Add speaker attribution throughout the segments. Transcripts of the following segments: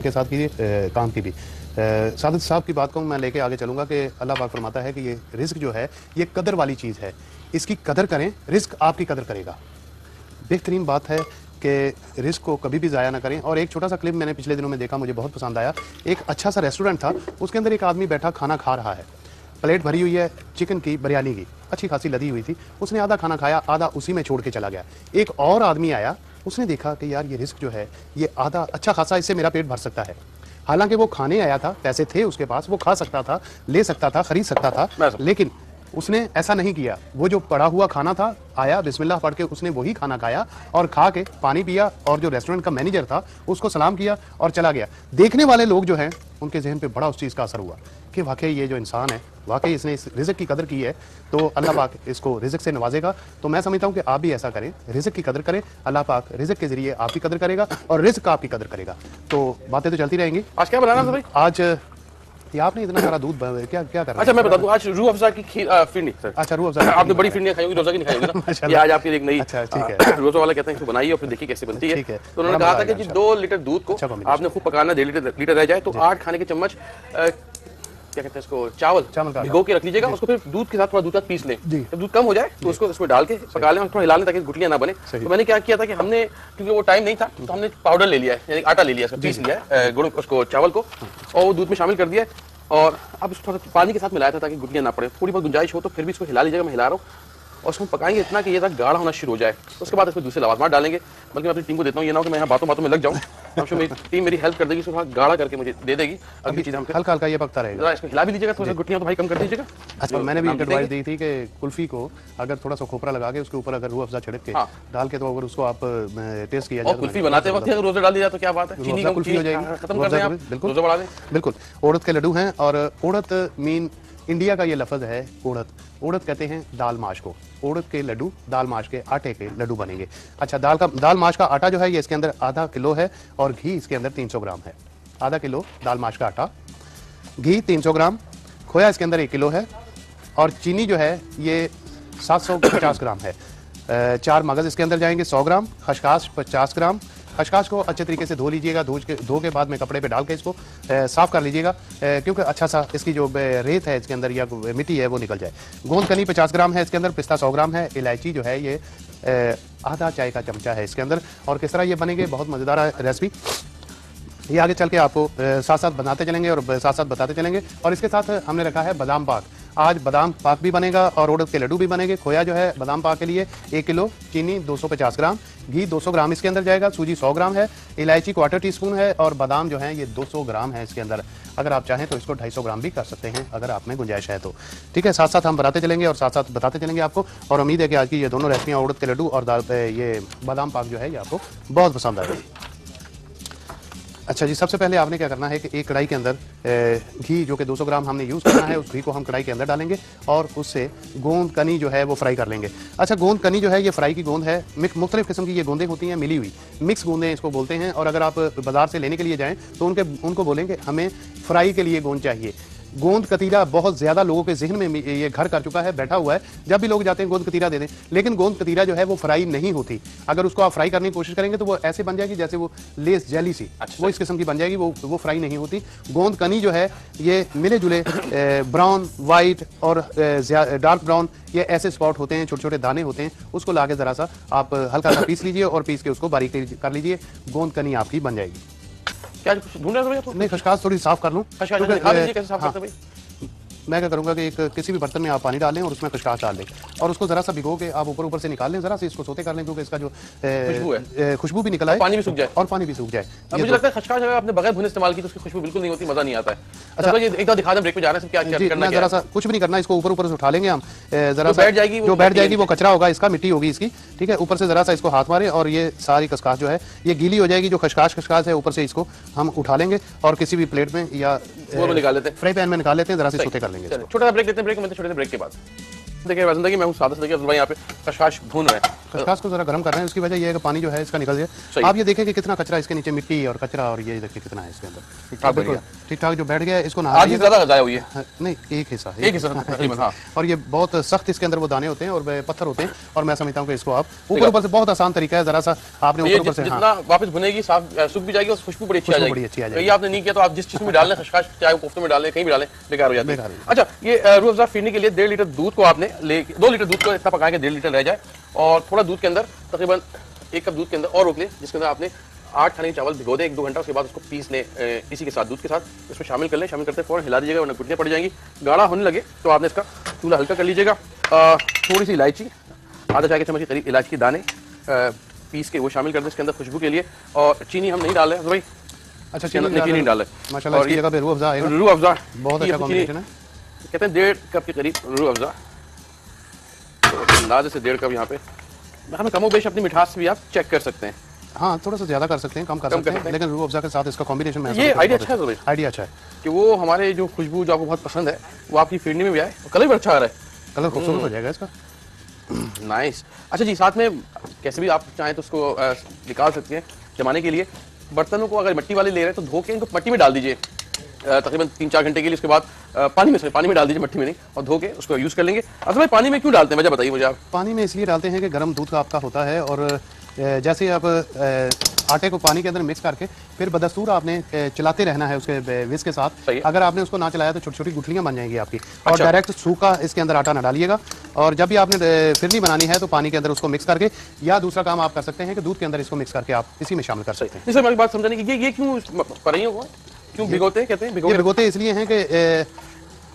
Speaker 1: के साथ की काम की भी सादत साहब की बात को मैं लेके आगे चलूंगा कि अल्लाह पाक फरमाता है कि ये रिस्क जो है ये कदर वाली चीज़ है, इसकी कदर करें, रिस्क आपकी कदर करेगा। बेहतरीन बात है कि रिस्क को कभी भी ज़ाया ना करें। और एक छोटा सा क्लिप मैंने पिछले दिनों में देखा, मुझे बहुत पसंद आया। एक अच्छा सा रेस्टोरेंट था, उसके अंदर एक आदमी बैठा खाना खा रहा है, प्लेट भरी हुई है चिकन की, बिरयानी की, अच्छी खासी लदी हुई थी। उसने आधा खाना खाया, आधा उसी में छोड़ के चला गया। एक और आदमी आया, उसने देखा कि यार ये रिस्क जो है ये आधा अच्छा खासा, इससे मेरा पेट भर सकता है। हालांकि वो खाने आया था, पैसे थे उसके पास, वो खा सकता था, ले सकता था, खरीद सकता था, लेकिन उसने ऐसा नहीं किया। वो जो पड़ा हुआ खाना था, आया बिस्मिल्लाह पढ़ के उसने वही खाना खाया और खा के पानी पिया, और जो रेस्टोरेंट का मैनेजर था उसको सलाम किया और चला गया। देखने वाले लोग जो हैं उनके जहन पे बड़ा उस चीज़ का असर हुआ कि वाकई ये जो इंसान है, वाकई इसने इस रिज़्क की कदर की है, तो अल्लाह पाक इसको रिज़्क से नवाजेगा। तो मैं समझता हूँ कि आप भी ऐसा करें, रिज़्क की कदर करें, अल्लाह पाक रिज़्क के जरिए आपकी कदर करेगा और रिज़्क आपकी कदर करेगा। तो बातें तो चलती रहेंगी।
Speaker 2: आज क्या बनाना था भाई?
Speaker 1: आज ये आपने इतना सारा दूध क्या क्या कर रहे हैं?
Speaker 2: अच्छा मैं बता दूं, आज रूह अफ़ज़ा की फिरनी सर।
Speaker 1: अच्छा रूह अफ़ज़ा
Speaker 2: आपने बड़ी फिरनियां खाई होगी, रोज़ा की नहीं खाई होगी ना? ये आज आपकी एक नई।
Speaker 1: अच्छा ठीक है।
Speaker 2: रोज़ा वाला कहते हैं इसको बनाइए और फिर देखिए कैसे बनती है।
Speaker 1: ठीक है।
Speaker 2: तो उन्होंने कहा था कि 2 लीटर दूध को आपने खूब पकाना, 1.5 लीटर रह जाए तो 8 खाने के चम्मच क्या कहते हैं इसको, चावल भिगो के रख लीजिएगा। उसको फिर दूध के साथ थोड़ा दूध पीस लें। जब दूध कम हो जाए तो उसको इसमें डाल के पका लें और थोड़ा हिला लें ताकि गुठलियां ना बने। तो मैंने क्या किया था कि हमने, क्योंकि वो टाइम नहीं था, तो हमने पाउडर ले लिया है, यानी आटा ले लिया है, पीस लिया है गुड़, उसको चावल को, और वो दूध में शामिल कर दिया है। और अब इसको थोड़ा पानी के साथ मिलाया था ताकि गुठलियां ना पड़े। थोड़ी बहुत गुंजाइश हो तो फिर भी इसको हिला लीजिएगा, मैं हिला रहा हूँ। और उसको पकाएंगे इतना कि ये तक गाढ़ा होना शुरू हो जाए। उसके बाद इसमें दूसरे लवाजमात डालेंगे। बल्कि मैं अपनी टीम को देता हूँ, ये ना हो कि मैं यहाँ बातों बातों में लग जाऊँ। मेरी टीम मेरी हेल्प कर देगी, इसको गाढ़ा करके मुझे दे देगी। अगली चीज़ हम
Speaker 1: हल्का हल्का ये पकता रहेगा।
Speaker 2: इसको हिला भी लीजिएगा, थोड़ा सा गुठलियां तो भाई कम कर दीजिएगा।
Speaker 1: अच्छा मैंने भी एडवाइस दी थी कि कुल्फी को अगर थोड़ा सा खोपरा लगा के उसके ऊपर अगर रूह अफ़ज़ा छिड़क के डाल के, तो अगर उसको आप टेस्ट किया जाए,
Speaker 2: कुल्फी बनाते वक्त अगर रोज़ा डाल दिया तो क्या बात है, चीनी
Speaker 1: कुल्फी हो जाएगी,
Speaker 2: खत्म कर दें आप,
Speaker 1: बिल्कुल
Speaker 2: रोज़ा बढ़ा दें।
Speaker 1: बिल्कुल। उड़द के लड्डू हैं, और उड़द मीन इंडिया का ये लफ्ज़ है उड़द। उड़द कहते हैं दाल माश को। उड़द के लड्डू दाल माश के आटे के लड्डू बनेंगे। अच्छा दाल माश का आटा जो है ये इसके अंदर आधा किलो है, और घी इसके अंदर 300 ग्राम है। आधा किलो दाल माश का आटा, घी 300 ग्राम, खोया इसके अंदर 1 किलो है, और चीनी जो है ये 750 ग्राम है। 4 मगज़ इसके अंदर जाएंगे 100 ग्राम, खशखाश 50 ग्राम। खशखाश को अच्छे तरीके से धो लीजिएगा, धो के बाद में कपड़े पे डाल के इसको साफ़ कर लीजिएगा, क्योंकि अच्छा सा इसकी जो रेत है इसके अंदर या मिट्टी है वो निकल जाए। गोंद कनी 50 ग्राम है इसके अंदर, पिस्ता 100 ग्राम है, इलायची जो है ये आधा चाय का चमचा है इसके अंदर। और किस तरह ये बनेंगे, बहुत मज़ेदार रेसिपी, ये आगे चल के आपको साथ साथ बनाते चलेंगे और साथ साथ बताते चलेंगे। और इसके साथ हमने रखा है बादाम पाक। आज बादाम पाक भी बनेगा और उड़द के लड्डू भी बनेंगे। खोया जो है बादाम पाक के लिए 1 किलो, चीनी 250 ग्राम, घी 200 ग्राम इसके अंदर जाएगा, सूजी 100 ग्राम है, इलायची 1/4 टीस्पून है, और बादाम जो है ये 200 ग्राम है इसके अंदर। अगर आप चाहें तो इसको 250 ग्राम भी कर सकते हैं अगर आप में गुंजाइश है तो। ठीक है, साथ साथ हम बनाते चलेंगे और साथ साथ बताते चलेंगे आपको। और उम्मीद है कि आज की ये दोनों रेसिपियाँ, उड़द के लड्डू और ये बादाम पाक जो है ये आपको बहुत पसंद आएगी। अच्छा जी, सबसे पहले आपने क्या करना है कि एक कढ़ाई के अंदर घी जो कि 200 ग्राम हमने यूज़ करना है, उस घी को हम कढ़ाई के अंदर डालेंगे और उससे गोंद कनी जो है वो फ्राई कर लेंगे। अच्छा गोंद कनी जो है ये फ्राई की गोंद है, मुख्तलिफ किस्म की ये गोंदें होती हैं, मिली हुई मिक्स गोंदें इसको बोलते हैं। और अगर आप बाज़ार से लेने के लिए जाएँ तो उनको बोलेंगे हमें फ्राई के लिए गोंद चाहिए। गोंद कतीरा बहुत ज़्यादा लोगों के जहन में ये घर कर चुका है, बैठा हुआ है, जब भी लोग जाते हैं गोंद कतीरा दे दें, लेकिन गोंद कतीरा जो है वो फ्राई नहीं होती। अगर उसको आप फ्राई करने की कोशिश करेंगे तो वो ऐसे बन जाएगी जैसे वो लेस जेली सी, वो इस किस्म की बन जाएगी, वो फ्राई नहीं होती। गोंद कनी जो है ये मिले जुले ब्राउन, वाइट और डार्क ब्राउन, ये ऐसे स्पॉट होते हैं, छोटे छोटे दाने होते हैं, उसको ला के ज़रा सा आप हल्का सा पीस लीजिए और पीस के उसको बारीक कर लीजिए, गोंद कनी आपकी बन जाएगी।
Speaker 2: क्या ढूंढ रहे हो?
Speaker 1: नहीं, खशखाश थोड़ी साफ कर लूँ।
Speaker 2: कैसे साफ करते भाई?
Speaker 1: मैं क्या करूंगा कि किसी भी बर्तन में आप पानी डाल लें और उसमें खशखाश डाल लें और उसको जरा सा भिगो के आप ऊपर से निकाल लें, जरा से इसको सोते कर लें, क्योंकि इसका जो खुशबू भी निकल आए,
Speaker 2: पानी भी सूख जाए
Speaker 1: और पानी भी सूख जाए।
Speaker 2: मुझे लगता है खशखाश अगर आपने बगैर भुने इस्तेमाल की तो उसकी खुशबू बिल्कुल नहीं होती, मजा नहीं आता है। अच्छा ये एक बार दिखा दें, ब्रेक पे जा रहे हैं, क्या करना है?
Speaker 1: जरा सा कुछ भी नहीं करना, इसको ऊपर से उठा लेंगे हम, जरा सा
Speaker 2: बैठ जाएगी,
Speaker 1: जो बैठ जाएगी वो कचरा होगा इसका, मिट्टी होगी इसकी। ठीक है, ऊपर से जरा सा इसको हाथ मारे और ये सारी खसखाश जो है ये गीली हो जाएगी। जो खशखाश है ऊपर से इसको हम उठा लेंगे और किसी भी प्लेट में या
Speaker 2: निकाल लेते हैं,
Speaker 1: फ्राई पैन में निकाल लेते हैं, जरा से सोते कर लेंगे।
Speaker 2: छोटा सा ब्रेक लेते हैं, ब्रेक में छोटे से ब्रेक के बाद देखिए जिंदगी मैं हूँ सादा से, देखिए यहाँ पे खशखाश भून रहे हैं।
Speaker 1: खसखस को जरा गर्म कर रहे हैं, उसकी वजह ये है कि पानी जो है इसका निकल जाए। आप ये देखें कि कितना कचरा इसके नीचे, मिट्टी और कचरा, और ये देखिए कितना है इसके अंदर। बिल्कुल ठीक ठाक जो बैठ गया है, इसको नहा
Speaker 2: आधी ज्यादा गायब हुई है।
Speaker 1: नहीं, एक हिस्सा
Speaker 2: तकरीबन, हाँ।
Speaker 1: और ये बहुत सख्त इसके अंदर वो दाने होते हैं और पत्थर होते हैं, और मैं समझता हूँ कि इसको आप ऊपर से, बहुत आसान तरीका है, जरा सा आपने ऊपर से
Speaker 2: जितना वापस भुनेगी साफ सूख भी जाएगी और खुशबू बड़ी अच्छी आ जाएगी। ये आपने नहीं किया तो आप जिस चीज में डाल लें, खसखस चाहे कोफ्ते में डालें, कहीं भी डालें, बेकार हो जाती है। अच्छा, ये रूह अफ़ज़ा फिरने के लिए 1.5 लीटर दूध को आपने 2 लीटर दूध को इतना पकाएं कि 1.5 लीटर रह जाए, और थोड़ा दूध के अंदर तकरीबन 1 कप दूध के अंदर और रोक लें, जिसके अंदर आपने 8 खाने चावल भिगो दें 1-2 घंटा। उसके बाद उसको पीस लें इसी के साथ, दूध के साथ इसमें शामिल कर लें। शामिल करते फौरन हिला दीजिएगा, वरना गुटलियाँ पड़ जाएंगी। गाढ़ा होने लगे तो आपने इसका चूल्हा हल्का कर लीजिएगा। थोड़ी सी इलायची, आधा चाय के चम्मच के करीब इलायची के दाने पीस के वो शामिल कर दें इसके अंदर खुशबू के लिए। और चीनी हम नहीं डाल रहे भाई।
Speaker 1: अच्छा,
Speaker 2: चीनी नहीं डाल रहे
Speaker 1: माशाल्लाह। इसकी जगह पे रूह अफ़ज़ा आएगा।
Speaker 2: रूह अफ़ज़ा
Speaker 1: बहुत अच्छा कॉम्बिनेशन है।
Speaker 2: कहते हैं 1.5 कप के करीब रूह अफ़ज़ा, अंदाजे से 1.5 कप यहाँ पे। हमें कमो बेश अपनी मिठास भी आप चेक कर सकते हैं।
Speaker 1: हाँ, थोड़ा सा ज्यादा कर सकते हैं, कम कर सकते हैं, लेकिन रूह अफ़ज़ा के साथ इसका कॉम्बिनेशन में
Speaker 2: ये आइडिया अच्छा है।
Speaker 1: आइडिया अच्छा है
Speaker 2: कि वो हमारे जो खुशबू जो आपको बहुत पसंद है वो आपकी फिरनी में भी आए, कलर भी अच्छा आ रहा है,
Speaker 1: कलर खूबसूरत हो जाएगा इसका।
Speaker 2: नाइस। अच्छा जी, साथ में कैसे भी आप चाहें तो उसको निकाल सकते हैं जमाने के लिए। बर्तनों को अगर मिट्टी वाले ले रहे हैं तो धो के इनको मट्टी में डाल दीजिए तकरीबन 3-4 घंटे के लिए। उसके बाद पानी में डाल दीजिए, मट्टी में नहीं, और धो के उसको यूज़ कर लेंगे। अच्छा भाई, पानी में क्यों डालते हैं, वजह बताइए मुझे आप।
Speaker 1: पानी में इसलिए डालते हैं कि गर्म दूध का आपका होता है, और जैसे आप आटे को पानी के अंदर मिक्स करके फिर बदस्तूर आपने चलाते रहना है उसके विस्क के साथ। अगर आपने उसको ना चलाया तो छोटी छोटी गुठलियां बन जाएंगी आपकी। और डायरेक्ट सूखा इसके अंदर आटा ना डालिएगा। और जब भी आपने फिरनी बनानी है तो पानी के अंदर उसको मिक्स करके, या दूसरा काम आप कर सकते हैं कि दूध के अंदर इसको मिक्स करके आप इसी में शामिल कर सकते हैं।
Speaker 2: सर, मेरी बात समझाने की, ये क्यों परियों को क्यों भिगोते हैं, कहते हैं
Speaker 1: भिगोते इसलिए हैं कि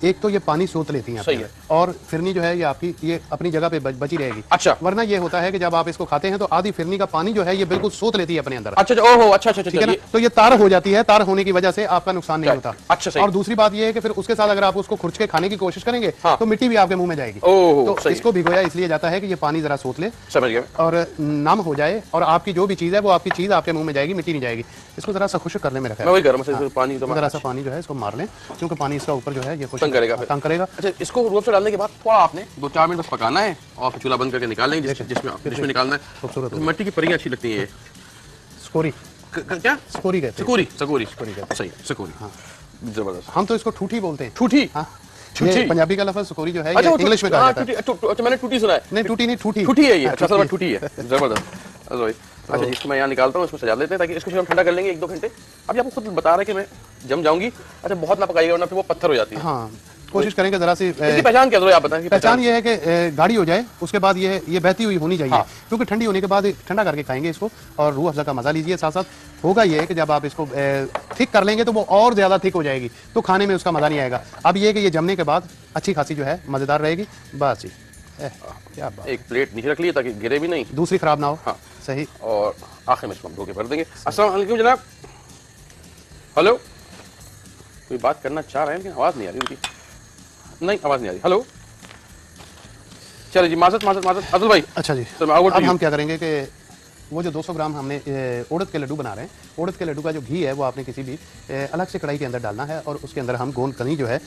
Speaker 1: एक तो ये पानी सोख लेती हैं,
Speaker 2: सही है,
Speaker 1: और फिरनी जो है ये आपकी ये अपनी जगह पे बची रहेगी।
Speaker 2: अच्छा,
Speaker 1: वरना ये होता है कि जब आप इसको खाते हैं तो आधी फिरनी का पानी जो है ये बिल्कुल सोख लेती है अपने अंदर।
Speaker 2: अच्छा, ओहो, अच्छा,
Speaker 1: ठीक है ना, तो ये तार हो जाती है, तार होने की वजह से आपका नुकसान नहीं होता।
Speaker 2: अच्छा,
Speaker 1: और दूसरी बात ये है कि फिर उसके साथ अगर आप उसको खुरच के खाने की कोशिश करेंगे तो मिट्टी भी आपके मुंह में जाएगी। तो इसको भिगोया इसलिए जाता है कि ये पानी जरा सोख ले,
Speaker 2: समझ गया,
Speaker 1: और नम हो जाए, और आपकी जो भी चीज है वो आपकी चीज आपके मुंह में जाएगी, मिट्टी नहीं जाएगी। इसको जरा सा खुश्क करने में रखा है,
Speaker 2: पानी
Speaker 1: जरा सा पानी जो है इसको मार लें, क्योंकि पानी इसका ऊपर जो है ये
Speaker 2: तंग करेगा। अच्छा, इसको रूह अफ़ज़ा डालने के बाद थोड़ा आपने 2-4 मिनट बस पकाना है, और फिर चूल्हा बंद करके निकाल लेंगे जिसमें निकालना है। खूबसूरत मिट्टी की परियां अच्छी लगती हैं।
Speaker 1: स्कोरी,
Speaker 2: क्या
Speaker 1: स्कोरी कहते हैं?
Speaker 2: सकोरी सही, सकोरी। हाँ, जबरदस्त।
Speaker 1: हम तो इसको ठूठी बोलते हैं।
Speaker 2: ठूठी?
Speaker 1: हाँ, पंजाबी का लफ्ज़ सकोरी जो है ये इंग्लिश में कहा जाता है।
Speaker 2: अच्छा, मैंने ठूठी सुना है।
Speaker 1: नहीं, ठूठी नहीं, ठूठी
Speaker 2: है ये। अच्छा, सर, ठूठी है, जबरदस्त। अच्छा, इसको मैं यहाँ निकालता हूँ, इसको सजा लेते हैं ताकि इसको हम ठंडा कर लेंगे 1-2 घंटे। अभी आपको खुद बता रहे हैं कि मैं जम जाऊंगी। अच्छा, बहुत ना पकाइएगा वरना फिर वो पत्थर हो जाती है।
Speaker 1: हाँ, कोशिश करेंगे जरा सी।
Speaker 2: इसकी पहचान क्या है, आप बताएं।
Speaker 1: पहचान ये है कि गाढ़ी हो जाए, उसके बाद ये बहती हुई होनी चाहिए। क्योंकि ठंडी होने के बाद ठंडा करके खाएंगे इसको, और रूह अफ़ज़ा का मजा लीजिए। साथ साथ होगा ये है कि जब आप इसको थिक कर लेंगे तो वो और ज्यादा थिक हो जाएगी, तो खाने में उसका मजा नहीं आएगा। अब ये है कि ये जमने के बाद अच्छी खासी जो है मजेदार रहेगी। बस जी, क्या बात।
Speaker 2: एक प्लेट नीचे रख लीजिए ताकि गिरे भी नहीं,
Speaker 1: दूसरी खराब ना हो।
Speaker 2: हाँ,
Speaker 1: सही।
Speaker 2: और आखिर में इसको हम धो के भर देंगे। अस्सलाम वालेकुम जनाब। हेलो, कोई बात करना चाह रहे हैं लेकिन आवाज नहीं आ रही उनकी। नहीं, आवाज नहीं आ रही। हेलो, चलिए जी, माजरत अब्दुल भाई।
Speaker 1: अच्छा जी,
Speaker 2: तो
Speaker 1: अब हम क्या करेंगे कि वो जो 200 ग्राम हमने उड़द के लड्डू बना रहे हैं, उड़द के लड्डू का जो घी है वो आपने किसी भी अलग से कढ़ाई के अंदर डालना है, और उसके अंदर हम गोंद कनी जो है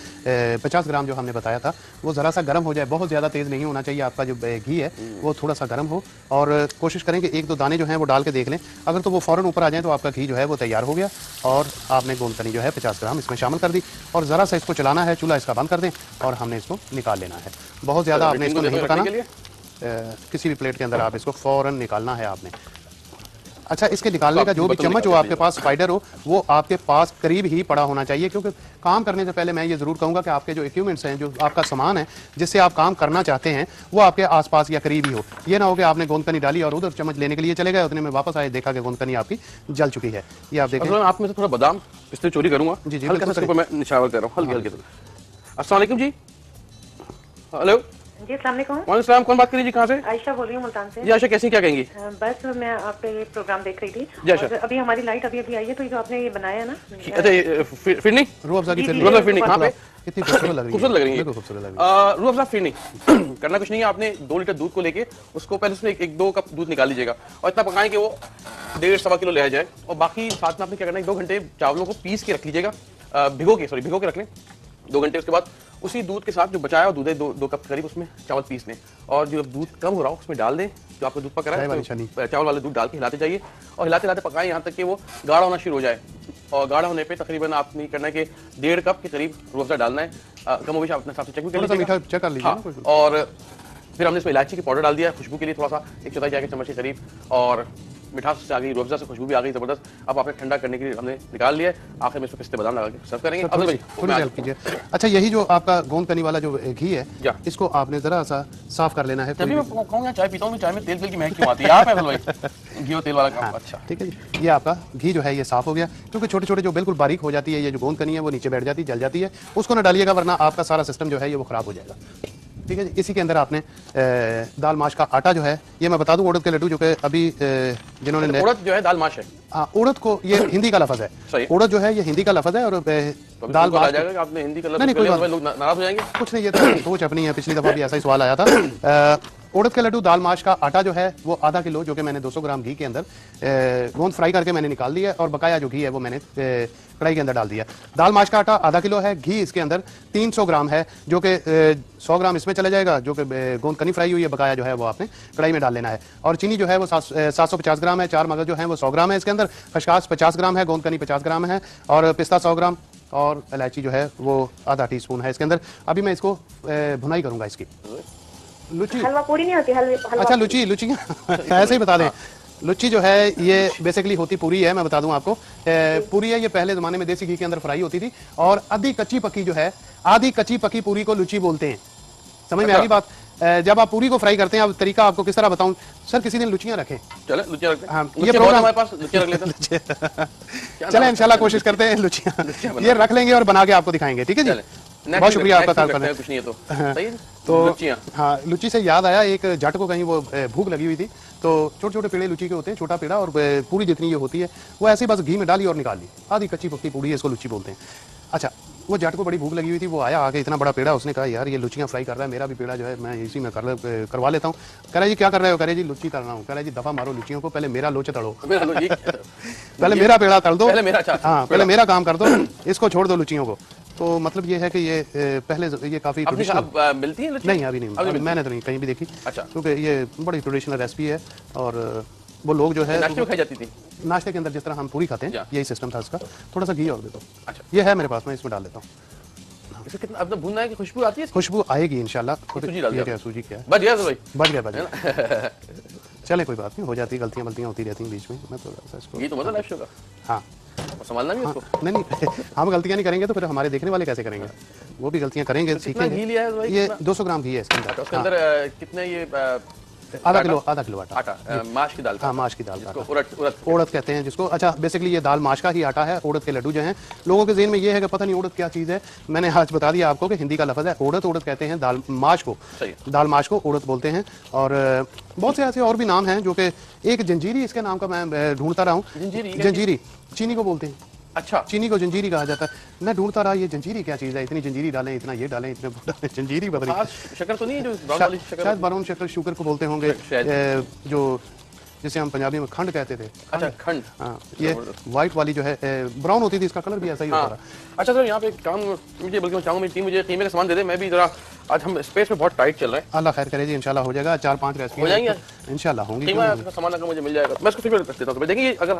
Speaker 1: 50 ग्राम जो हमने बताया था वो ज़रा सा गर्म हो जाए। बहुत ज़्यादा तेज़ नहीं होना चाहिए, आपका जो घी है वो थोड़ा सा गर्म हो, और कोशिश करें कि 1-2 दाने जो हैं वो डाल के देख लें। अगर तो वो फ़ौरन ऊपर आ जाए तो आपका घी जो है वो तैयार हो गया, और आपने गोंद कनी जो है 50 ग्राम इसमें शामिल कर दी, और ज़रा सा इसको चलाना है, चूल्हा इसका बंद कर दें, और हमने इसको निकाल लेना है। बहुत ज़्यादा आपने इसको नहीं पकाना, किसी भी प्लेट के अंदर आप इसको फ़ौरन निकालना है आपने। अच्छा, इसके निकालने का जो भी चम्मच हो आपके पास, स्पाइडर हो, वो आपके पास करीब ही पड़ा होना चाहिए। क्योंकि काम करने से पहले मैं ये ज़रूर कहूँगा कि आपके जो इक्विपमेंट्स हैं, जो आपका सामान है जिससे आप काम करना चाहते हैं, वो आपके आसपास या करीब ही हो। ये ना हो कि आपने गोंदकनी डाली और उधर चम्मच लेने के लिए चले गए, उतने में वापस आए देखा कि गोंदकनी आपकी जल चुकी है। ये आप देखें।
Speaker 2: आप में से थोड़ा बादाम इसलिए चोरी करूँगा। जी, हल्का सा मैं निशावर कर रहा हूँ, हल्के। अस्सलाम वालेकुम जी। हेलो
Speaker 3: जी, अस्सलाम वालेकुम।
Speaker 2: वालेकुम सलाम। कौन बात कर रही जी, कहाँ से?
Speaker 3: आयशा बोल रही हूँ, मुल्तान से।
Speaker 2: जी आयशा, कैसी क्या कहेंगी?
Speaker 3: बस मैं आपका ये प्रोग्राम देख रही थी।
Speaker 2: और
Speaker 3: अभी हमारी लाइट अभी आई है, तो ये जो आपने ये बनाया ना,
Speaker 2: अच्छा, फिरनी
Speaker 1: रूह अफ़ज़ा की
Speaker 2: फिरनी कहाँ पे?
Speaker 1: कितनी खूबसूरत लग रही है।
Speaker 2: खूबसूरत लग रही है,
Speaker 1: खूबसूरत लग रही है।
Speaker 2: रूह अफ़ज़ा फिरनी करना कुछ नहीं है। आपने 2 लीटर दूध को लेके उसको पहले उसमें 1-2 कप दूध निकाल लीजिएगा, और इतना पकाएं कि वो 1.5-1.25 किलो ले जाए। और बाकी साथ में आपने क्या करना है, 2 घंटे चावलों को पीस के रख लीजिएगा, भिगो के रख लें 2 घंटे। उसके बाद उसी दूध के साथ जो बचाया हुआ दूध है 2 कप करीब, उसमें चावल पीस लें और जो दूध कम हो रहा हो उसमें डाल दें, जो आपका दूध पक रहा है तो चावल वाले दूध डाल के हिलाते जाइए और हिलाते हिलाते पकाएं यहाँ तक कि वो गाढ़ा होना शुरू हो जाए। और गाढ़ा होने पे तकरीबन आपने करना है कि 1.5 कप के करीब रूह अफ़ज़ा डालना है। कम हो गया आप अपने हिसाब से चेक भी कर लीजिए। और फिर हमने इसमें इलायची की पाउडर डाल दिया खुशबू के लिए, थोड़ा सा 1 चौथाई चाय के चम्मच के करीब, और मिठास से आ गई, रूह अफ़ज़ा से खुशबू भी आ गई जबरदस्त। अब आपने ठंडा करने के लिए हमने निकाल लिया है, आखिर में इसमें पिस्ते बादाम लगा के सर्व करेंगे। अब
Speaker 1: थोड़ी हेल्प कीजिए। अच्छा, यही जो आपका गोंद कनी वाला जो घी है, इसको आपने जरा सा साफ कर लेना है।
Speaker 2: तभी मैं कहूँ यहाँ चाय पीता हूँ, मैं चाय में तेल की महक क्यों आती है? आप है भाई घी और तेल वाला काम। अच्छा
Speaker 1: ठीक है जी, ये आपका घी जो है ये साफ हो गया, क्योंकि छोटे छोटे जो बिल्कुल बारीक हो जाती है ये जो गोंद कनी है वो नीचे बैठ जाती है, जल जाती है, उसको ना डालिएगा वरना आपका सारा सिस्टम जो है ये वो खराब हो जाएगा। ठीक है जी। इसी के अंदर आपने दाल माश का आटा जो है, ये मैं बता दूं उड़द के लड्डू जो कि अभी जिन्होंने
Speaker 2: उड़द जो है दाल माश है,
Speaker 1: उड़द को ये हिंदी का लफ्ज है, उड़द जो है ये हिंदी का लफ्ज है, और दाल माश
Speaker 2: आपने हिंदी का लफ्ज
Speaker 1: नहीं कोई
Speaker 2: लोग नाराज हो जाएंगे।
Speaker 1: कुछ नहीं, ये तो सोच अपनी है, पिछली दफा भी ऐसा ही सवाल आया था। उड़द के लड्डू दाल माश का आटा जो है वो आधा किलो, जो कि मैंने 200 ग्राम घी के अंदर गोंद फ्राई करके मैंने निकाल दिया है, और बकाया जो घी है वो मैंने कढ़ाई के अंदर डाल दिया। दाल माश का आटा आधा किलो है, घी इसके अंदर 300 ग्राम है, जो कि 100 ग्राम इसमें चला जाएगा, जो कि गोंद कनी फ्राई हुई है, बकाया जो है वो आपने कढ़ाई में डाल लेना है। और चीनी जो है वो 750 ग्राम है, 4 मगज जो है वो 100 ग्राम है इसके अंदर, खसखस 50 ग्राम है, गोंद कनी 50 ग्राम है, और पिस्ता 100 ग्राम, और इलायची जो है वो आधा टीस्पून है इसके अंदर। अभी मैं इसको भुनाई करूंगा इसकी। लुची
Speaker 3: हलवा पूरी नहीं होती,
Speaker 1: अच्छा लुची ऐसे ही बता दें। लुच्ची जो है ये बेसिकली होती पूरी है, मैं बता दूं आपको। पूरी है ये पहले जमाने में देसी घी के अंदर फ्राई होती थी, और आधी कच्ची पक्की जो है, आधी कच्ची पक्की पूरी को लुची बोलते हैं। समझ में आ गई बात? जब आप पूरी को फ्राई करते हैं, अब तरीका आपको किस तरह बताऊं सर, किसी दिन लुचियां रखें।
Speaker 2: चले लुचियां रखते हैं।
Speaker 1: हाँ, ये प्रोग्राम
Speaker 2: हमारे पास लुचियां रख लेते हैं।
Speaker 1: चले इंशाल्लाह कोशिश करते हैं लुचियां ये रख लेंगे और बना के आपको दिखाएंगे। ठीक है जी, बहुत शुक्रिया आपका तारीफ करने।
Speaker 2: कुछ नहीं है तो सही है। तो
Speaker 1: हाँ, लुची से याद आया, एक जट को कहीं वो भूख लगी हुई थी, तो छोटे छोटे पेड़े लुची के होते हैं, छोटा पेड़ा, और पूरी जितनी ये होती है वो ऐसे बस घी में डाली और निकाल ली, आधी कच्ची पक्की पूरी है, इसको लुची बोलते हैं। अच्छा, वो जट को बड़ी भूख लगी हुई थी, वो आया आके, इतना बड़ा पेड़ा, उसने कहा यार ये लुचियां फ्राई कर रहा है, मेरा भी पेड़ा जो है मैं इसी में करवा लेता हूँ। कह रहा जी क्या कर रहे हो? कह रहे जी लुच्ची कर रहा हूँ। कह रहा जी दफा मारो लुचियों को, पहले मेरा लोचा तड़ो, पहले मेरा पेड़ा तल दो, हाँ पहले मेरा काम कर दो, इसको छोड़ दो लुचियों को। तो मतलब ये है कि ये पहले ये काफी
Speaker 2: मिलती है
Speaker 1: नहीं, अभी नहीं, मैंने तो नहीं कहीं भी देखी।
Speaker 2: अच्छा,
Speaker 1: क्योंकि ये बड़ी ट्रेडिशनल रेसिपी है, और वो लोग जो है
Speaker 2: नाश्ते में खाई जाती थी।
Speaker 1: नाश्ते के अंदर जिस तरह हम पूरी खाते हैं यही सिस्टम था इसका। थोड़ा सा घी और दे दो। अच्छा, ये है मेरे पास, मैं इसमें डाल देता हूँ।
Speaker 2: इसे कितना अब भूनना है कि खुशबू आती है?
Speaker 1: खुशबू आएगी इंशाल्लाह।
Speaker 2: सूजी डाल दिया।
Speaker 1: सूजी क्या है?
Speaker 2: बच गया भाई,
Speaker 1: बच गया। चले कोई बात नहीं, हो जाती है, गलतियां होती रहती हैं बीच में। मैं थोड़ा सा
Speaker 2: ये तो मतलब लाइफ शो का
Speaker 1: हाँ
Speaker 2: संभालना भी उसको।
Speaker 1: नहीं हम गलतियां नहीं करेंगे तो फिर हमारे देखने वाले कैसे करेंगे? वो भी गलतियां करेंगे, सीखेंगे। ये 200 ग्राम घी है इसके अंदर।
Speaker 2: उसके अंदर कितने ये
Speaker 1: आधा किलो आटा
Speaker 2: माश की दाल।
Speaker 1: हाँ, माश की दाल,
Speaker 2: उड़द
Speaker 1: कहते हैं जिसको। अच्छा, बेसिकली ये दाल माश का ही आटा है। उड़द के लड्डू जो हैं, लोगों के ज़हन में ये है कि पता नहीं उड़द क्या चीज़ है। मैंने आज बता दिया आपको कि हिंदी का लफ्ज़ है उड़द। उड़द कहते हैं दाल माश को, दाल माश को उड़द बोलते हैं। और बहुत से ऐसे और भी नाम हैं, जो कि एक जंजीरी इसके नाम का मैं ढूंढता रहा हूँ। जंजीरी चीनी को बोलते हैं।
Speaker 2: अच्छा,
Speaker 1: चीनी को जंजीरी कहा जाता है। मैं ढूंढता रहा ये जंजीरी क्या चीज़ है, इतनी जंजीरी डालें, इतना ये डालें, इतने डालें, जंजीरी बदली।
Speaker 2: शक्कर तो नहीं है जो ब्राउन वाली शक्कर?
Speaker 1: शायद ब्राउन शक्कर, शुगर को बोलते होंगे, जो जिसे हम पंजाबी में खंड कहते थे।
Speaker 2: अच्छा, खंड।
Speaker 1: हाँ, ये व्हाइट वाली जो है ब्राउन होती थी, इसका कलर भी ऐसा ही होता था।
Speaker 2: अच्छा सर, यहाँ पे एक काम मुझे, बल्कि मैं चाहूँगा मेरी टीम मुझे कीमे का सामान दे दे, मैं भी जरा, आज हम स्पेस में बहुत टाइट चल रहे हैं।
Speaker 1: अल्लाह खैर करे जी, इंशाल्लाह हो जाएगा। 4-5 रेसिपी
Speaker 2: हो जाएंगी
Speaker 1: इंशाल्लाह होंगी।
Speaker 2: कीमा सामान अगर मुझे मिल जाएगा मैं इसको फिर रख देता हूँ। देखिए अगर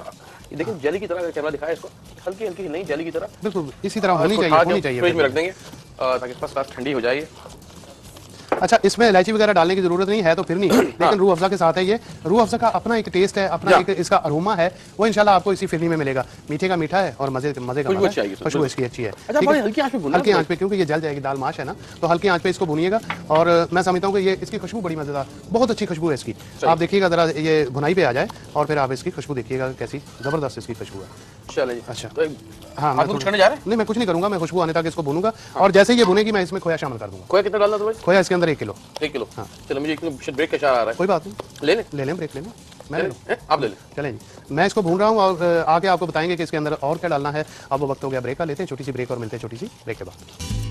Speaker 2: देखिए जेली की तरह कैमरा दिखाया इसको, हल्की हल्की नहीं जेली की तरह,
Speaker 1: बिल्कुल इसी तरह होनी चाहिए।
Speaker 2: फ्रिज में रख देंगे ताकि फर्स्ट क्लास ठंडी हो जाए।
Speaker 1: अच्छा, इसमें इलायची वगैरह डालने की जरूरत नहीं है तो फिर नहीं, लेकिन रूह अफ़ज़ा के साथ है ये। रूह अफ़ज़ा का अपना एक टेस्ट है, अपना एक इसका अरोमा है, वो इंशाल्लाह आपको इसी फिरनी में मिलेगा। मीठे का मीठा है और मजे का खुशबू इसकी अच्छी है। हल्की आंच पे, क्योंकि ये जल जाएगी, दाल माश है ना, तो हल्की आंच पे इसको भुनिएगा। और मैं समझता हूँ कि ये इसकी खुशबू बड़ी मजेदार, बहुत अच्छी खुशबू है इसकी। आप देखिएगा जरा, ये भुनाई पे आ जाए और फिर आप इसकी खुशबू देखिएगा कैसी जबरदस्त इसकी खुशबू है।
Speaker 2: चलिए,
Speaker 1: अच्छा
Speaker 2: हाँ, आप कुछ करने जा रहे हैं?
Speaker 1: नहीं, मैं कुछ नहीं करूंगा, मैं खुशबू आने तक इसको भूनूंगा। और जैसे ये भुनेगी मैं इसमें खोया शामिल कर दूंगा।
Speaker 2: खोया कितना डालना था?
Speaker 1: खोया इसके अंदर 1 किलो।
Speaker 2: 1 किलो, हाँ। चलो, मुझे ब्रेक का इशारा आ रहा है।
Speaker 1: कोई बात नहीं, ले लें ब्रेक ले लें, मैं ले लूँ,
Speaker 2: आप ले लें।
Speaker 1: चलें जी, मैं इसको भून रहा हूँ और आके आपको बताएंगे कि इसके अंदर और क्या डालना है। अब वो वक्त हो गया ब्रेक का, लेते हैं छोटी सी ब्रेक और मिलते हैं छोटी सी ब्रेक के बाद।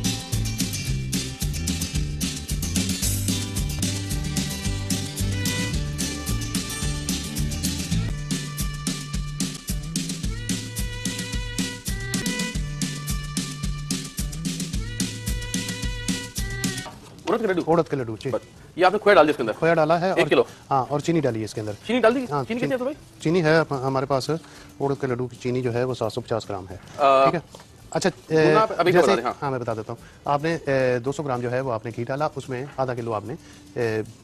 Speaker 2: उड़द के लड्डू,
Speaker 1: उड़द के लड्डू जी।
Speaker 2: ये आपने खोया डाल दिया इसके अंदर,
Speaker 1: खोया डाला है
Speaker 2: 1 किलो।
Speaker 1: हाँ, और चीनी डाली है इसके अंदर।
Speaker 2: चीनी डाल दी?
Speaker 1: हाँ,
Speaker 2: चीनी कितनी है तो भाई?
Speaker 1: चीनी है हमारे पास, उड़द के लड्डू की चीनी जो है वो 750 ग्राम है, ठीक है। अच्छा,
Speaker 2: अभी
Speaker 1: जैसे
Speaker 2: हाँ।
Speaker 1: हाँ मैं बता देता हूँ। आपने 200 ग्राम जो है वो आपने घी डाला, उसमें आधा किलो आपने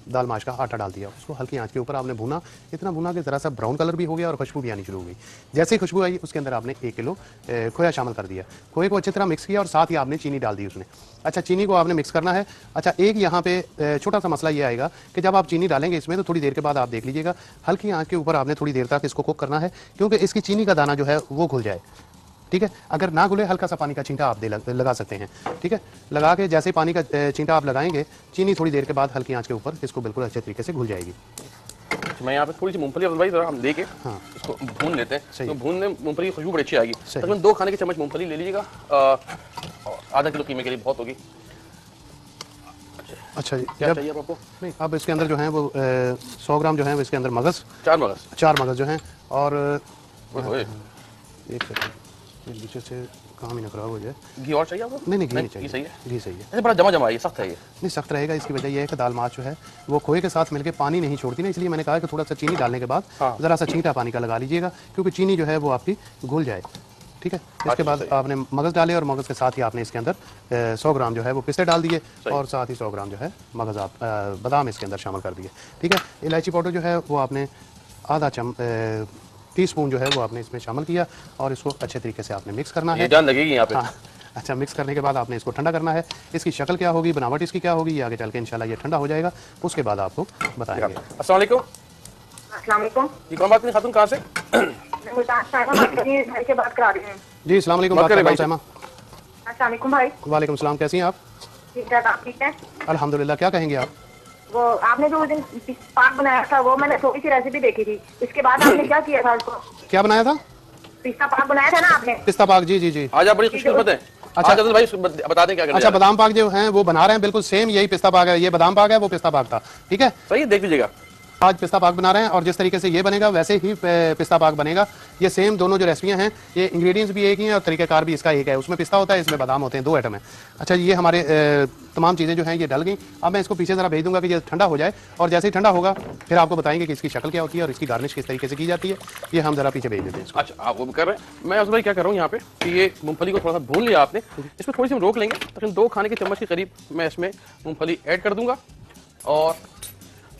Speaker 1: दाल माश का आटा डाल दिया, उसको हल्की आंच के ऊपर आपने भुना, इतना भुना कि ज़रा सा ब्राउन कलर भी हो गया और खुशबू भी आनी शुरू हो गई। जैसे ही खुशबू आई उसके अंदर आपने 1 किलो खोया शामिल कर दिया, खोए को अच्छी तरह मिक्स किया और साथ ही आपने चीनी डाल दी उसमें। अच्छा, चीनी को आपने मिक्स करना है। अच्छा, एक यहाँ पे छोटा सा मसला ये आएगा कि जब आप चीनी डालेंगे इसमें तो थोड़ी देर के बाद आप देख लीजिएगा, हल्की आंच के ऊपर आपने थोड़ी देर तक इसको कुक करना है, क्योंकि इसकी चीनी का दाना जो है वो घुल जाए, ठीक है। अगर ना घुले हल्का सा पानी का छींटा आप लगा सकते हैं, ठीक है। लगा के जैसे पानी का छींटा आप लगाएंगे, चीनी थोड़ी देर के बाद हल्की आंच के ऊपर इसको बिल्कुल अच्छे तरीके से घुल जाएगी।
Speaker 2: मैं यहाँ पे थोड़ी सी मूंगफली भाई जरा हम लेके
Speaker 1: हाँ,
Speaker 2: इसको भून लेते हैं, तो भूनने मूंगफली की खुशबू बड़ी अच्छी आएगी।
Speaker 1: सही।
Speaker 2: तकरीबन 2 खाने के चम्मच मूंगफली ले लीजिएगा, आधा किलो कीमे के लिए बहुत होगी।
Speaker 1: अच्छा जी,
Speaker 2: क्या चाहिए अब आपको?
Speaker 1: नहीं, अब इसके अंदर जो है वो 100 ग्राम जो है वो इसके अंदर मगज़,
Speaker 2: 4
Speaker 1: मगज़ जो हैं, और
Speaker 2: मगज।
Speaker 1: एक सेकंड, नीचे से काम ही ना खराब हो जाए।
Speaker 2: घी और चाहिए आपको?
Speaker 1: नहीं घी नहीं चाहिए,
Speaker 2: घी सही है,
Speaker 1: घी सही है।
Speaker 2: ऐसे बड़ा जमा है, ये सख्त है ये।
Speaker 1: नहीं, सख्त रहेगा, इसकी वजह यह है कि दाल माश जो है वो खोए के साथ मिलके पानी नहीं छोड़ती ना, इसलिए मैंने कहा कि थोड़ा सा चीनी डालने के बाद ज़रा सा छींटा पानी का लगा लीजिएगा, क्योंकि चीनी जो है वो आपकी घुल जाए, ठीक है। इसके बाद आपने मगज़ डाले और मगज़ के साथ ही आपने इसके अंदर 100 ग्राम जो है वो पिस्ते डाल दिए और साथ ही 100 ग्राम जो है मगज़ बादाम इसके अंदर शामिल कर दिए, ठीक है। इलायची पाउडर जो है वो आपने आधा टीस्पून जो है वो आपने इसमें शामिल किया और इसको अच्छे तरीके से आपने मिक्स करना है।
Speaker 2: जान लगेगी यहाँ पे।
Speaker 1: हाँ, अच्छा, मिक्स करने के बाद आपने इसको ठंडा करना है। इसकी शक्ल क्या होगी, बनावट इसकी क्या होगी, ये आगे चल के इंशाल्लाह ये ठंडा हो जाएगा, उसके बाद आपको बताएंगे।
Speaker 2: अस्सलाम वालेकुम।
Speaker 3: अस्सलाम वालेकुम।
Speaker 2: ये कौन बात करें खातून, कहाँ से?
Speaker 3: मैं मुल्तान साहिबा बात कर रही हूँ, घर से बात करा रही हूँ।
Speaker 1: जी, अस्सलाम वालेकुम।
Speaker 2: बात करें भाई।
Speaker 1: साहिमा।
Speaker 3: अस्सलाम वालेकुम भाई।
Speaker 1: वालेकुम सलाम, कैसी हैं आप?
Speaker 3: ठीक है, आप ठीक है?
Speaker 1: अल्हम्दुलिल्लाह। क्या कहेंगे आप?
Speaker 3: वो आपने जो उस दिन पाक बनाया था वो मैंने थोड़ी सी रेसिपी देखी थी, इसके बाद आपने क्या किया था उसको?
Speaker 1: क्या बनाया था?
Speaker 3: पिस्ता पाक बनाया था ना आपने?
Speaker 1: पिस्ता पाक, जी जी जी।
Speaker 2: आज आप बड़ी खुशकिस्मत हैं।
Speaker 1: अच्छा।
Speaker 2: आज अब्दुल भाई बता दें क्या करना है।
Speaker 1: अच्छा, बादाम पाक जो हैं वो बना रहे हैं, बिल्कुल सेम यही पिस्ता पाक है। ये बादाम पाक है, वो पिस्ता पाक था, ठीक है।
Speaker 2: सही है, देख लीजिएगा।
Speaker 1: आज पिस्ता पाक बना रहे हैं और जिस तरीके से ये बनेगा वैसे ही पिस्ता पाक बनेगा। ये सेम दोनों जो रेसिपियां हैं, ये इंग्रेडिएंट्स भी एक ही हैं और तरीक़ाकार भी इसका एक है। उसमें पिस्ता होता है, इसमें बादाम होते हैं, 2 आइटम है। अच्छा, ये हमारे तमाम चीज़ें जो हैं ये डल गई। अब मैं इसको पीछे ज़रा भेज दूंगा कि ये ठंडा हो जाए और जैसे ही ठंडा होगा फिर आपको बताएंगे कि इसकी शक्ल क्या होती है और इसकी गार्निश किस तरीके से की जाती है। ये हम ज़रा पीछे भेज देते हैं इसको।
Speaker 2: अच्छा, आप वो कर रहे हैं। मैं अब्दुल भाई क्या कर रहा हूँ यहाँ पे कि ये मूंगफली को थोड़ा सा भून लिया आपने, इसमें थोड़ी सी हम रोक लेंगे, तकरीबन 2 खाने के चम्मच के करीब मैं इसमें मूंगफली ऐड कर दूंगा और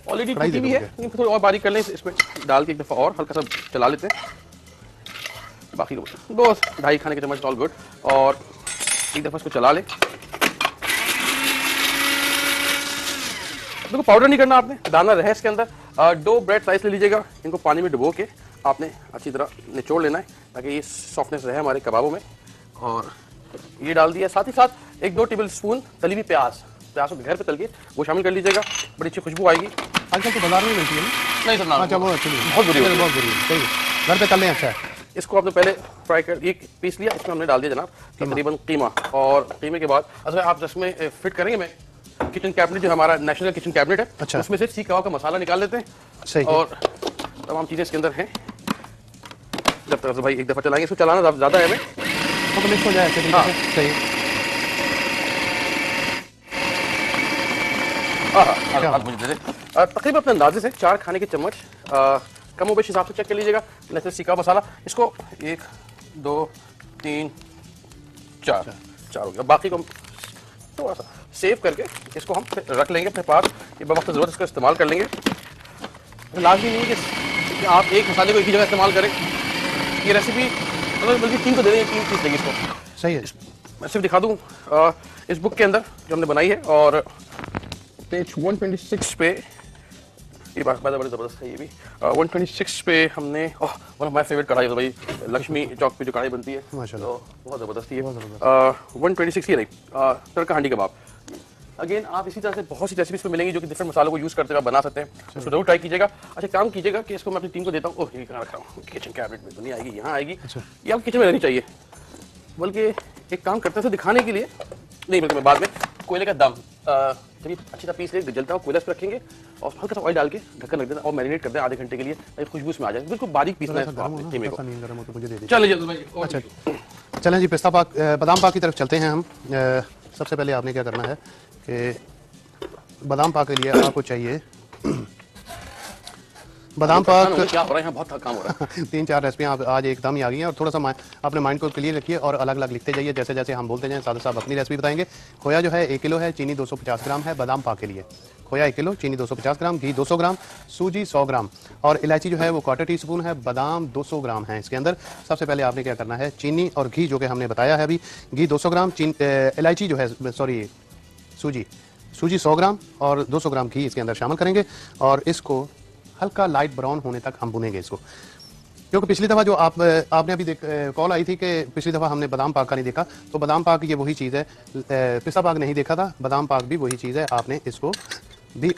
Speaker 2: ऑलरेडी टूटी भी है, लेकिन थोड़ी और बारीक कर लें, इसमें डाल के एक दफ़ा और हल्का सा चला लेते हैं। बाकी 2-2.5 खाने के चम्मच ऑल गुड, और एक दफ़ा इसको चला लें। देखो, पाउडर नहीं करना आपने, दाना रहे इसके अंदर। 2 ब्रेड स्लाइस ले लीजिएगा, इनको पानी में डुबो के आपने अच्छी तरह निचोड़ लेना है ताकि ये सॉफ्टनेस रहे हमारे कबाबों में। और ये डाल दिया, साथ ही साथ 1-2 टेबल स्पून तली हुई प्याज को घर पे तल के वो शामिल कर लीजिएगा, बड़ी अच्छी खुशबू आएगी।
Speaker 1: आजकल तो बाजार में मिलती है ना?
Speaker 2: नहीं सर,
Speaker 1: अच्छा, वो अच्छी
Speaker 2: बहुत बुरी होती है।
Speaker 1: बहुत बुरी है, सही है। घर पे तल लें, अच्छा है।
Speaker 2: इसको आपने पहले फ्राई कर, एक पीस लिया, इसमें हमने डाल दिया जनाब तकरीबन कीमा, और कीमे के बाद अच्छा आप जिसमें फिट करेंगे, मैं किचन कैबिनेट जो हमारा नेशनल किचन कैबिनेट है,
Speaker 1: अच्छा,
Speaker 2: उसमें से सीख कबाब का मसाला निकाल लेते हैं।
Speaker 1: सही है।
Speaker 2: और तमाम चीज़ें इसके अंदर हैं। जब तक भाई एक दफ़ा चलाएंगे, इसको चलाना ज़्यादा है हमें,
Speaker 1: तो मिक्स हो जाए अच्छे तरीके से। सही है।
Speaker 2: मुझे दे दे। तकरीबन अपने अंदाजे से 4 खाने के चम्मच, कम और बेश हिसाब से चेक कर लीजिएगा, नेचुरल सीका मसाला। इसको 1, 2, 3, 4 हो गया। बाकी को थोड़ा सा सेव करके इसको हम रख लेंगे अपने पास, ये वक्त ज़रूरत इसका इस्तेमाल कर लेंगे। लाजमी नहीं है कि आप एक मसाले को एक ही जगह इस्तेमाल करें। ये रेसिपी बल्कि 3 को दे देंगे, 3 पीस लेंगे इसको।
Speaker 1: सही है।
Speaker 2: मैं सिर्फ दिखा दूँ इस बुक के अंदर जो हमने बनाई है, और पेज 126 पे ये बात बड़ा ज़बरदस्त है। ये भी 126 पे हमने वन ऑफ माय फेवरेट कढ़ाई है भाई, लक्ष्मी चौक पे जो कढ़ाई बनती है,
Speaker 1: माशाल्लाह,
Speaker 2: तो बहुत ज़बरदस्त है। 126 ही नहीं, तड़का हांडी कबाब। अगेन आप इसी तरह से बहुत सी रेसिपीज पे मिलेंगी जो कि डिफरेंट मसालों को यूज़ करते हुए आप बना सकते हैं, उसको जरूर ट्राई कीजिएगा। अच्छा, काम कीजिएगा कि इसको मैं अपनी टीम को देता हूँ। ओह, ये कहाँ रख रहा हूँ, किचन कैबिनेट में तो नहीं आएगी, यहाँ आएगी। ये आप किचन में रहनी चाहिए, बल्कि एक काम करते हैं दिखाने के लिए नहीं, बल्कि मैं बाद में कोयले का दम जब ये अच्छी तरह पीस ले जलता है, कोयला पे रखेंगे और हल्का सा ऑयल डाल के ढक्कन रख देना और मैरिनेट कर दें आधे घंटे के लिए, ताकि खुशबू इसमें आ जाए। बिल्कुल बारीक पीसना है कीमे को। चलिए भाई,
Speaker 1: अच्छा, चलें जी, पिस्ता पाक बादाम पाक की तरफ चलते हैं हम। सबसे पहले आपने क्या करना है कि बादाम पाक के लिए आपको चाहिए बादाम पाक।
Speaker 2: क्या हो रहा है यहाँ, बहुत काम हो रहा है।
Speaker 1: 3-4 रेसिपियाँ आप आज एकदम ही आ गई हैं और थोड़ा सा अपने माइंड को क्लियर रखिए और अलग अलग लिखते जाइए जैसे जैसे हम बोलते जाएं। सादर साहब अपनी रेसिपी बताएंगे। खोया जो है 1 किलो है, चीनी 250 ग्राम है बादाम पाक के लिए। खोया 1 किलो, चीनी 250 ग्राम, घी 200 ग्राम, सूजी 100 ग्राम और इलायची जो है वो 1/4 टीस्पून है, बादाम 200 ग्राम है इसके अंदर। सबसे पहले आपने क्या करना है, चीनी और घी जो कि हमने बताया है अभी, घी 200 ग्राम, इलायची जो है सॉरी सूजी 100 ग्राम और 200 ग्राम घी इसके अंदर शामिल करेंगे और इसको हल्का लाइट ब्राउन होने तक हम भुनेंगे इसको। क्योंकि पिछली दफ़ा जो आपने अभी कॉल आई थी कि पिछली दफ़ा हमने बादाम पाक का नहीं देखा, तो बादाम पाक ये वही चीज़ है, पिस्ता पाक नहीं देखा था, बादाम पाक भी वही चीज़ है। आपने इसको भी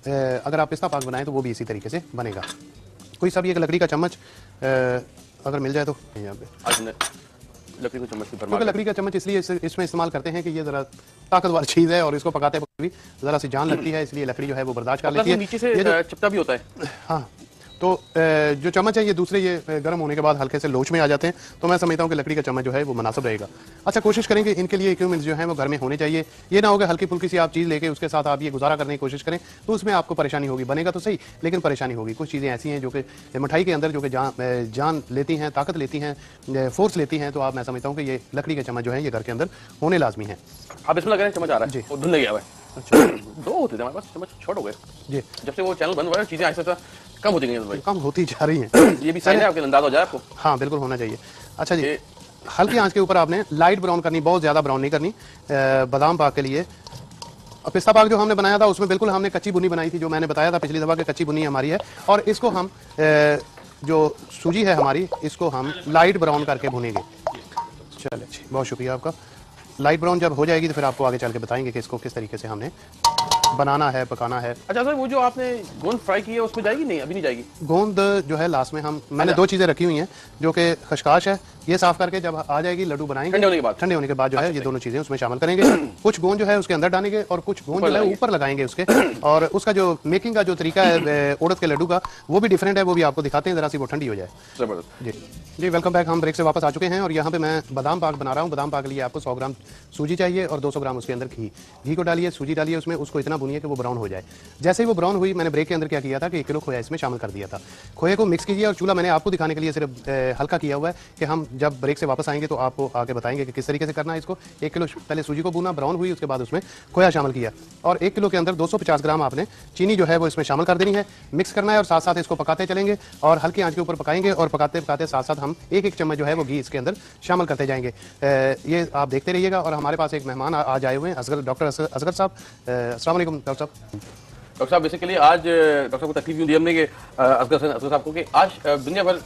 Speaker 1: अगर आप पिस्ता पाक बनाएं तो वो भी इसी तरीके से बनेगा। कोई सा भी एक लकड़ी का चम्मच अगर मिल जाए तो यहाँ पे
Speaker 2: लकड़ी का चम्मच,
Speaker 1: क्योंकि लकड़ी का चम्मच इसलिए इसमें इस्तेमाल करते हैं कि ये ज़रा ताकतवर चीज़ है और इसको पकाते वक्त भी ज़रा सी जान लगती है, इसलिए लकड़ी जो है वो बर्दाश्त कर लेती है।
Speaker 2: नीचे से चिपटा भी होता है।
Speaker 1: हाँ, तो जो चम्मच है ये दूसरे ये गर्म होने के बाद हल्के से लोच में आ जाते हैं, तो मैं समझता हूँ कि लकड़ी का चम्मच जो है वो मुनासिब रहेगा। अच्छा, कोशिश करेंगे इनके लिए इक्विपमेंट्स जो हैं वो घर में होने चाहिए। ये ना होगा हल्की फुल्की सी आप चीज़ लेके उसके साथ आप ये गुजारा करने की कोशिश करें तो उसमें आपको परेशानी होगी। बनेगा तो सही लेकिन परेशानी होगी। कुछ चीज़ें ऐसी हैं जो कि मिठाई के अंदर जो कि जान लेती हैं, ताकत लेती हैं, फोर्स लेती हैं, तो आप मैं समझता हूँ कि ये लकड़ी के चम्मच जो है ये घर के अंदर होने लाजमी है।
Speaker 2: आप इसमें लग रहे हैं चम्मच आ रहा है
Speaker 1: जी,
Speaker 2: धुल गया हुआ है। अच्छा, 2 होते थे हमारे पास, चम्मच छोटे हो गए
Speaker 1: जी,
Speaker 2: जब से वो चैनल बंद हुआ है। चीजें ऐसा कम होती गई हैं,
Speaker 1: कम होती जा रही हैं।
Speaker 2: ये भी साइन है आपके, अंदाजा हो जाए आपको।
Speaker 1: हाँ बिल्कुल होना चाहिए। अच्छा जी, हल्की आंच के ऊपर आपने लाइट ब्राउन करनी, बहुत ज़्यादा ब्राउन नहीं करनी बादाम पाक के लिए। और पिस्ता पाक जो हमने बनाया था उसमें बिल्कुल हमने कच्ची बुनी बनाई थी, जो मैंने बताया था पिछली दफ़ा कि कच्ची बुनी हमारी है। और इसको हम जो सूजी है हमारी, इसको हम लाइट ब्राउन करके भुनेंगे। चलिए जी, बहुत शुक्रिया आपका। लाइट ब्राउन जब हो जाएगी तो फिर आपको आगे चल के बताएंगे कि इसको किस तरीके से हमने बनाना है, पकाना है।
Speaker 2: अच्छा सर, वो जो आपने गोंद फ्राई की है उसमें जाएगी? नहीं, अभी नहीं जाएगी।
Speaker 1: गोंद जो है लास्ट में मैंने 2 चीज़ें रखी हुई हैं जो कि खशखाश है, ये साफ करके जब आ जाएगी लड्डू बनाएंगे ठंडे होने के बाद जो है ये दोनों चीज़ें उसमें शामिल करेंगे। कुछ गोंद जो है उसके अंदर डालेंगे और कुछ गोंद जो है ऊपर लगाएंगे उसके। और उसका जो मेकिंग का जो तरीका है उड़द के लड्डू का वो भी डिफरेंट है, वो भी आपको दिखाते हैं, जरा सी वो ठंडी हो जाए। जी जी, वेलकम बैक। हम ब्रेक से वापस आ चुके हैं और यहाँ पे मैं बादाम पाक बना रहा हूँ। बादाम पाक के लिए आपको 100 ग्राम सूजी चाहिए और 200 ग्राम उसके अंदर घी को डालिए, सूजी डालिए उसमें, उसको इतना भुनिए कि वो ब्राउन हो जाए। जैसे ही वो ब्राउन हुई, मैंने ब्रेक के अंदर क्या किया था कि 1 किलो खोया इसमें शामिल कर दिया था। खोए को मिक्स कीजिए और चूल्हा मैंने आपको दिखाने के लिए सिर्फ हल्का किया हुआ है कि हम जब ब्रेक से वापस आएंगे तो आपको आगे बताएंगे कि किस तरीके से करना है इसको। 1 किलो पहले सूजी को भूना, ब्राउन हुई, उसके बाद उसमें खोया शामिल किया और 1 किलो के अंदर 250 ग्राम आपने चीनी जो है वो इसमें शामिल कर देनी है, मिक्स करना है और साथ साथ इसको पकाते चलेंगे और हल्की आंच के ऊपर पकाएंगे और पकाते पकाते साथ साथ हम एक चम्मच जो है वो घी इसके अंदर शामिल करते जाएंगे। ये आप देखते रहिएगा। और हमारे पास एक मेहमान आज आए हुए हैं, डॉक्टर असगर साहब। अस्सलाम वालेकुम डॉक्टर साहब।
Speaker 2: डॉक्टर साहब, बेसिकली आज डॉक्टर साहब को तकलीफ यूँ दी हमने कि असगर साहब को कि आज दुनिया भर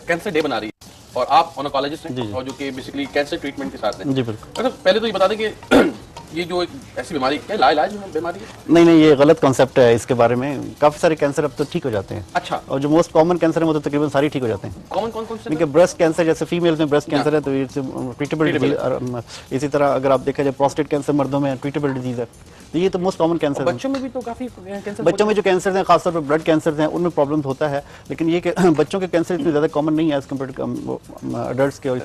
Speaker 2: कैंसर डे बना रही है और आप ऑनकोलॉजिस्ट हैं और जो कि बेसिकली कैंसर ट्रीटमेंट के साथ हैं। जी बिल्कुल। डॉक्टर पहले तो ये बता दें कि ये जो एक ऐसी बीमारी क्या लाइलाज बीमारी है?
Speaker 4: नहीं, ये गलत कॉन्सेप्ट है। इसके बारे में काफी सारे कैंसर अब तो ठीक हो जाते हैं।
Speaker 2: अच्छा।
Speaker 4: और जो मोस्ट कॉमन कैंसर है वो तो तकरीबन सारी ठीक हो जाते हैं।
Speaker 2: कौन से?
Speaker 4: क्योंकि ब्रेस्ट कैंसर, जैसे फीमेल्स में ब्रेस्ट कैंसर है तो इट्स ट्रीटेबल डिजीज। इसी तरह अगर आप देखा जाए प्रोस्टेट कैंसर मर्दों में ट्रीटेबल डिजीज है, तो ये तो मोस्ट कॉमन कैंसर है।
Speaker 2: बच्चों में भी तो काफी कैंसर,
Speaker 4: बच्चों में जो कैंसर हैं खासतौर पर ब्लड कैंसर हैं उनमें प्रॉब्लम होता है, लेकिन ये कि बच्चों के कैंसर इतने ज़्यादा कॉमन नहीं है एज कम्पेयर टू अडल्ट्स के।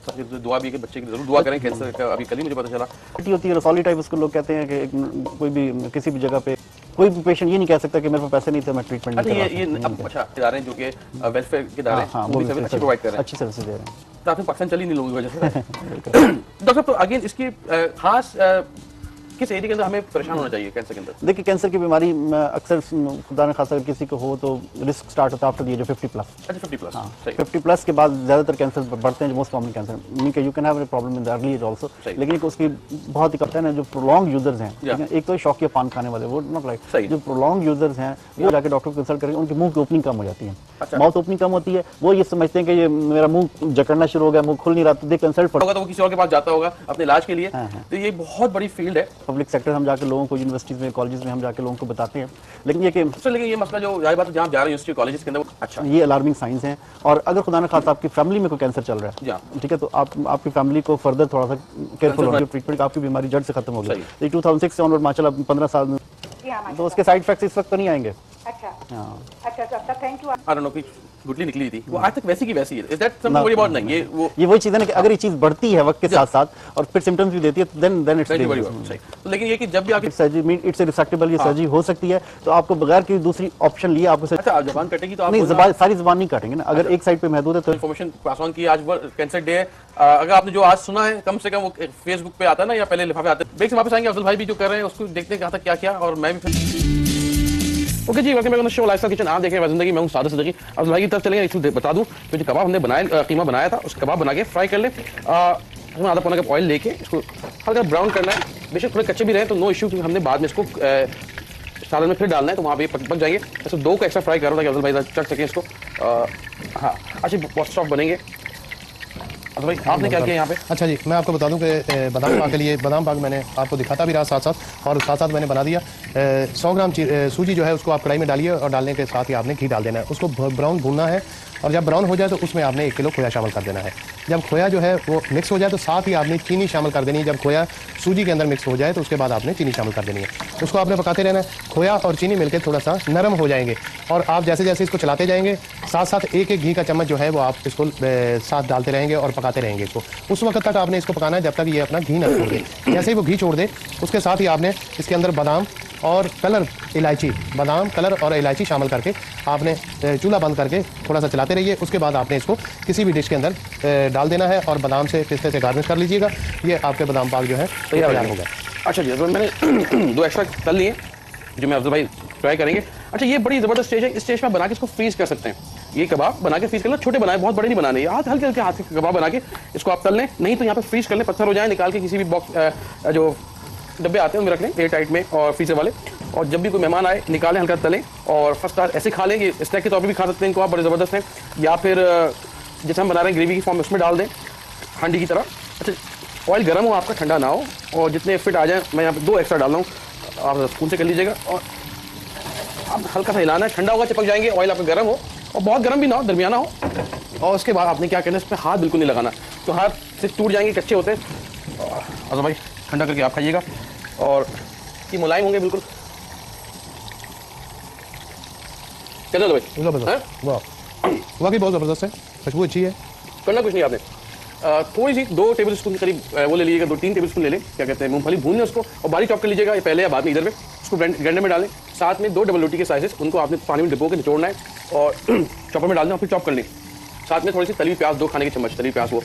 Speaker 2: दुआ भी है कि बच्चे की जरूर दुआ करें। कैंसर का अभी कल ही मुझे पता चला
Speaker 4: होती है, रसौली टाइप उसको लोग कहते हैं कि कोई भी किसी भी जगह पे कोई भी पेशेंट ये नहीं कह सकता कि मेरे पास पैसे नहीं थे मैं ट्रीटमेंट नहीं कर रहा।
Speaker 2: ये अच्छा इदारे जो कि वेलफेयर के इदारे वो भी सर्विस प्रोवाइड कर रहे हैं,
Speaker 4: अच्छी सर्विस दे रहे हैं।
Speaker 2: तो आपने पाकिस्तान चली नहीं लोगों की वजह से। डॉक्टर साहब, तो अगेन इसकी खास किस एरिया के अंदर हमें परेशान होना चाहिए कैंसर के अंदर?
Speaker 4: देखिए, कैंसर की बीमारी अक्सर खुदा न खासा किसी को हो तो रिस्क स्टार्ट होता है आफ्टर द एज ऑफ 50+।
Speaker 2: अच्छा, 50+।
Speaker 4: हाँ,
Speaker 2: सही।
Speaker 4: 50+ के बाद ज्यादातर कैंसर बढ़ते हैं, जो मोस्ट कॉमन कैंसर मीन के you can have a problem in the early age also. लेकिन उसकी बहुत ही करता है ना, जो प्रोलॉन्ग यूजर्स हैं, एक तो शौकिया पान खाने वाले, वो नॉट राइट, जो प्रोलॉन्ग यूजर्स हैं वो जाके डॉक्टर को कंसल्ट करेंगे, उनकी मुंह की ओपनिंग कम हो जाती है। माउथ ओपनिंग कम होती है, वो ये समझते हैं कि ये मेरा मुंह जकड़ना शुरू हो गया, मुंह खुल नहीं रहा, तो दे कंसल्ट
Speaker 2: होगा तो वो किसी और के पास जाता होगा अपने इलाज के लिए। तो ये बहुत बड़ी फील्ड है।
Speaker 4: पब्लिक सेक्टर हम जाके लोगों को, यूनिवर्सिटीज में, कॉलेजेस में हम जाके लोगों को बताते हैं, लेकिन ये
Speaker 2: मसला जो जाहिर बात है जहाँ जा रहे हैं यूनिवर्सिटी कॉलेजेस के अंदर, अच्छा,
Speaker 4: ये अलार्मिंग साइंस हैं। और अगर खुदा न खासा आपकी फैमिली में कोई कैंसर चल रहा है, ठीक है, तो आपकी फैमिली को फर्दर थोड़ा सा केयरफुल होना, ट्रीटमेंट आपकी बीमारी जड़ से खत्म हो गई। 2006 से ऑनवर्ड माशाल्लाह 15 साल में, तो उसके साइड इफेक्ट्स इस वक्त तो नहीं आएंगे।
Speaker 3: अच्छा, अच्छा sir, thank you.
Speaker 2: I don't know गुटली निकली थी वो आज तक वैसी की वैसी है। Is that something very about नहीं
Speaker 4: ये वही चीज है ना कि अगर ये चीज बढ़ती है वक्त के साथ साथ और फिर सिम्टम्स भी देती है तो देन इट्स
Speaker 2: सही। तो लेकिन ये कि जब भी आपकी
Speaker 4: सर्जरी मीन इट्स रिसेक्टेबल, ये सर्जरी हो सकती है, तो आपको बगैर किसी दूसरी ऑप्शन लिए आपको
Speaker 2: अच्छा आप जबान कटेगी तो आप
Speaker 4: नहीं, सारी जबान नहीं काटेंगे ना, अगर एक साइड पे महदूद है तो
Speaker 2: इन्फॉर्मेशन पास ऑन की। आज वर्ल्ड कैंसर डे है, अगर आपने जो आज सुना है कम से कम वो फेसबुक पे आता है ना या पहले लिफाफे आते हैं। ब्रेक से वापस आएंगे, अफजल भाई भी जो कर रहे हैं उसको देखते हैं कहाँ तक क्या किया और मैं भी। ओके जी, welcome back on the show lifestyle kitchen. आप देख रहे हैं जिंदगी, मैं हूं सादा सिद्दीकी। अफजल भाई की तरफ चलेंगे, इसको बता दूं कि जो कबाब हमने बनाया कीमा बनाया था उस कबाब बना के फ्राई कर ले। उसमें आधा पौना कप ऑयल लेके इसको हल्का ब्राउन करना है, बेशक थोड़े कच्चे भी रहे तो नो इश्यू, क्योंकि हमने बाद में इसको सालन में फिर डालना है तो वहाँ पे पक जाएंगे। ऐसे दो को एक्स्ट्रा फ्राई कर रहा था कि अफजल भाई चख सकें इसको। हाँ अच्छे बहुत सॉफ्ट बनेंगे। अफजल भाई आपने क्या किया यहाँ पे?
Speaker 1: अच्छा जी, मैं आपको बता दूं कि बादाम पाक के लिए बादाम पाक मैंने आपको दिखाता भी रहा साथ साथ, और साथ साथ मैंने बना दिया। 100 ग्राम सूजी जो है उसको आप कढ़ाई में डालिए और डालने के साथ ही आपने घी डाल देना है, उसको ब्राउन भूनना है, और जब ब्राउन हो जाए तो उसमें आपने 1 किलो खोया शामिल कर देना है। जब खोया जो है वो मिक्स हो जाए तो साथ ही आपने चीनी शामिल कर देनी है। जब खोया सूजी के अंदर मिक्स हो जाए तो उसके बाद आपने चीनी शामिल कर देनी है, उसको आपने पकाते रहना है। खोया और चीनी मिलकर थोड़ा सा नरम हो जाएंगे और आप जैसे जैसे इसको चलाते जाएंगे साथ साथ एक घी का चम्मच जो है वो आप इसको साथ डालते रहेंगे और पकाते रहेंगे इसको। उस वक्त तक आपने इसको पकाना है जब तक ये अपना घी ना छोड़ दे। जैसे ही वो घी छोड़ दे उसके साथ ही आपने इसके अंदर बादाम और कलर इलायची, बादाम कलर और इलायची शामिल करके आपने चूल्हा बंद करके थोड़ा सा चलाते रहिए। उसके बाद आपने इसको किसी भी डिश के अंदर डाल देना है और बादाम से पिस्ते से गार्निश कर लीजिएगा। ये आपके बादाम पाक जो है तैयार हो गया।
Speaker 2: अच्छा जी, तो मैंने 2 एक्स्ट्रा तल लिए जो मैं अफजल भाई फ्राई करेंगे। अच्छा ये बड़ी ज़बरदस्त स्टेज है, इस स्टेज में बना के इसको फ्रीज कर सकते हैं। ये कबाब बना के फ्रीज करना, छोटे बनाए, बहुत बड़े नहीं बनाने, हल्के हल्के हाथ के कबाब बना के इसको आप तल लें, नहीं तो यहाँ पे फ्रीज कर लें, पत्थर हो जाए निकाल के किसी भी बॉक्स जो डब्बे आते हैं उनमें रख लें एयर टाइट में और फ्रीजर वाले, और जब भी कोई मेहमान आए निकालें, हल्का तलें और फर्स्ट क्लास ऐसे खा लें। ये स्नैक के तौर पर भी खा सकते हैं इनको आप, बड़े ज़बरदस्त हैं। या फिर जैसे हम बना रहे हैं ग्रेवी की फॉर्म उसमें डाल दें हांडी की तरह। अच्छा ऑयल गर्म हो आपका, ठंडा ना हो, और जितने फिट आ जाए। मैं यहाँ पे 2 एक्स्ट्रा डाल रहा हूँ, आप स्पून से कर लीजिएगा और आप हल्का सा हिलाना है, ठंडा होगा चिपक जाएंगे। ऑयल आपका गर्म हो और बहुत गर्म भी ना हो, दरमियाना हो। और उसके बाद आपने क्या करना है, इस पर हाथ बिल्कुल नहीं लगाना, तो हाथ से टूट जाएंगे, कच्चे होते हैं। अजय भाई ठंडा करके आप खाइएगा और ये मुलायम होंगे बिल्कुल। कैसा भाई?
Speaker 1: वाकई बहुत ज़बरदस्त है, खुशबू अच्छी है।
Speaker 2: करना कुछ नहीं आपने, थोड़ी सी 2 टेबल स्पून करीब वो ले लीजिएगा, 2-3 टेबल स्पून ले लें, क्या कहते हैं, मूंगफली भून लें उसको और बारीक चॉप कर लीजिएगा, ये पहले या बाद में इधर में उसको ग्राइंडर में डालें। साथ में 2 डबल रोटी के साइजेस, उनको आपने पानी में डिपो के निचोड़ना है और चॉपर में डालना और फिर चॉप कर लें। साथ में थोड़ी सी तली प्याज, 2 खाने के चम्मच तली प्याज, वो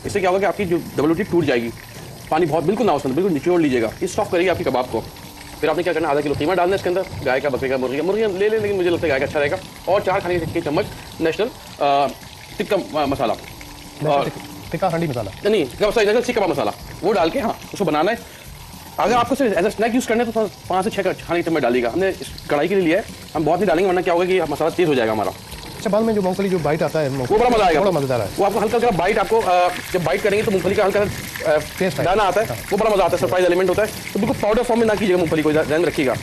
Speaker 2: इससे क्या होगा कि आपकी जो डबल रोटी टूट जाएगी, पानी बहुत बिल्कुल ना उसमें, बिल्कुल निचोड़ लीजिएगा, ये सॉफ्ट करेगी आपकी कबाब को। फिर आपने क्या करना, आधा किलो कीमा डालना है इसके अंदर, गाय का, बकरे का, मुर्गी ले लें, लेकिन मुझे लगता है गाय का अच्छा रहेगा, और 4 खाने के चम्मच नेशनल टिक्का मसाला और
Speaker 1: टिक्का हांडी मसाला
Speaker 2: नहीं सीख कबाब मसाला, वो डाल के हाँ उसको बनाना है। अगर आपको सिर्फ एज स्नैक यूज़ करना है तो 5 से 6 खाने के चम्मच डालिएगा। हमने इस कढ़ाई के लिए लिया है, हम बहुत नहीं डालेंगे वरना क्या होगा कि मसाला तेज हो जाएगा हमारा।
Speaker 1: अच्छा बाद में जो मूंगफली जो बाइट आता है
Speaker 2: वो बड़ा मजा आएगा,
Speaker 1: बड़ा मजेदार है।
Speaker 2: वो आपको हल्का हल्का बाइट, आपको जब बाइट करेंगे तो मूंगफली का हल्का टेस्ट दाना आता है, वो बड़ा मजा आता है, सरप्राइज एलिमेंट होता है। तो बिल्कुल पाउडर फॉर्म में ना कीजिएगा मूंगफली को, ध्यान रखिएगा।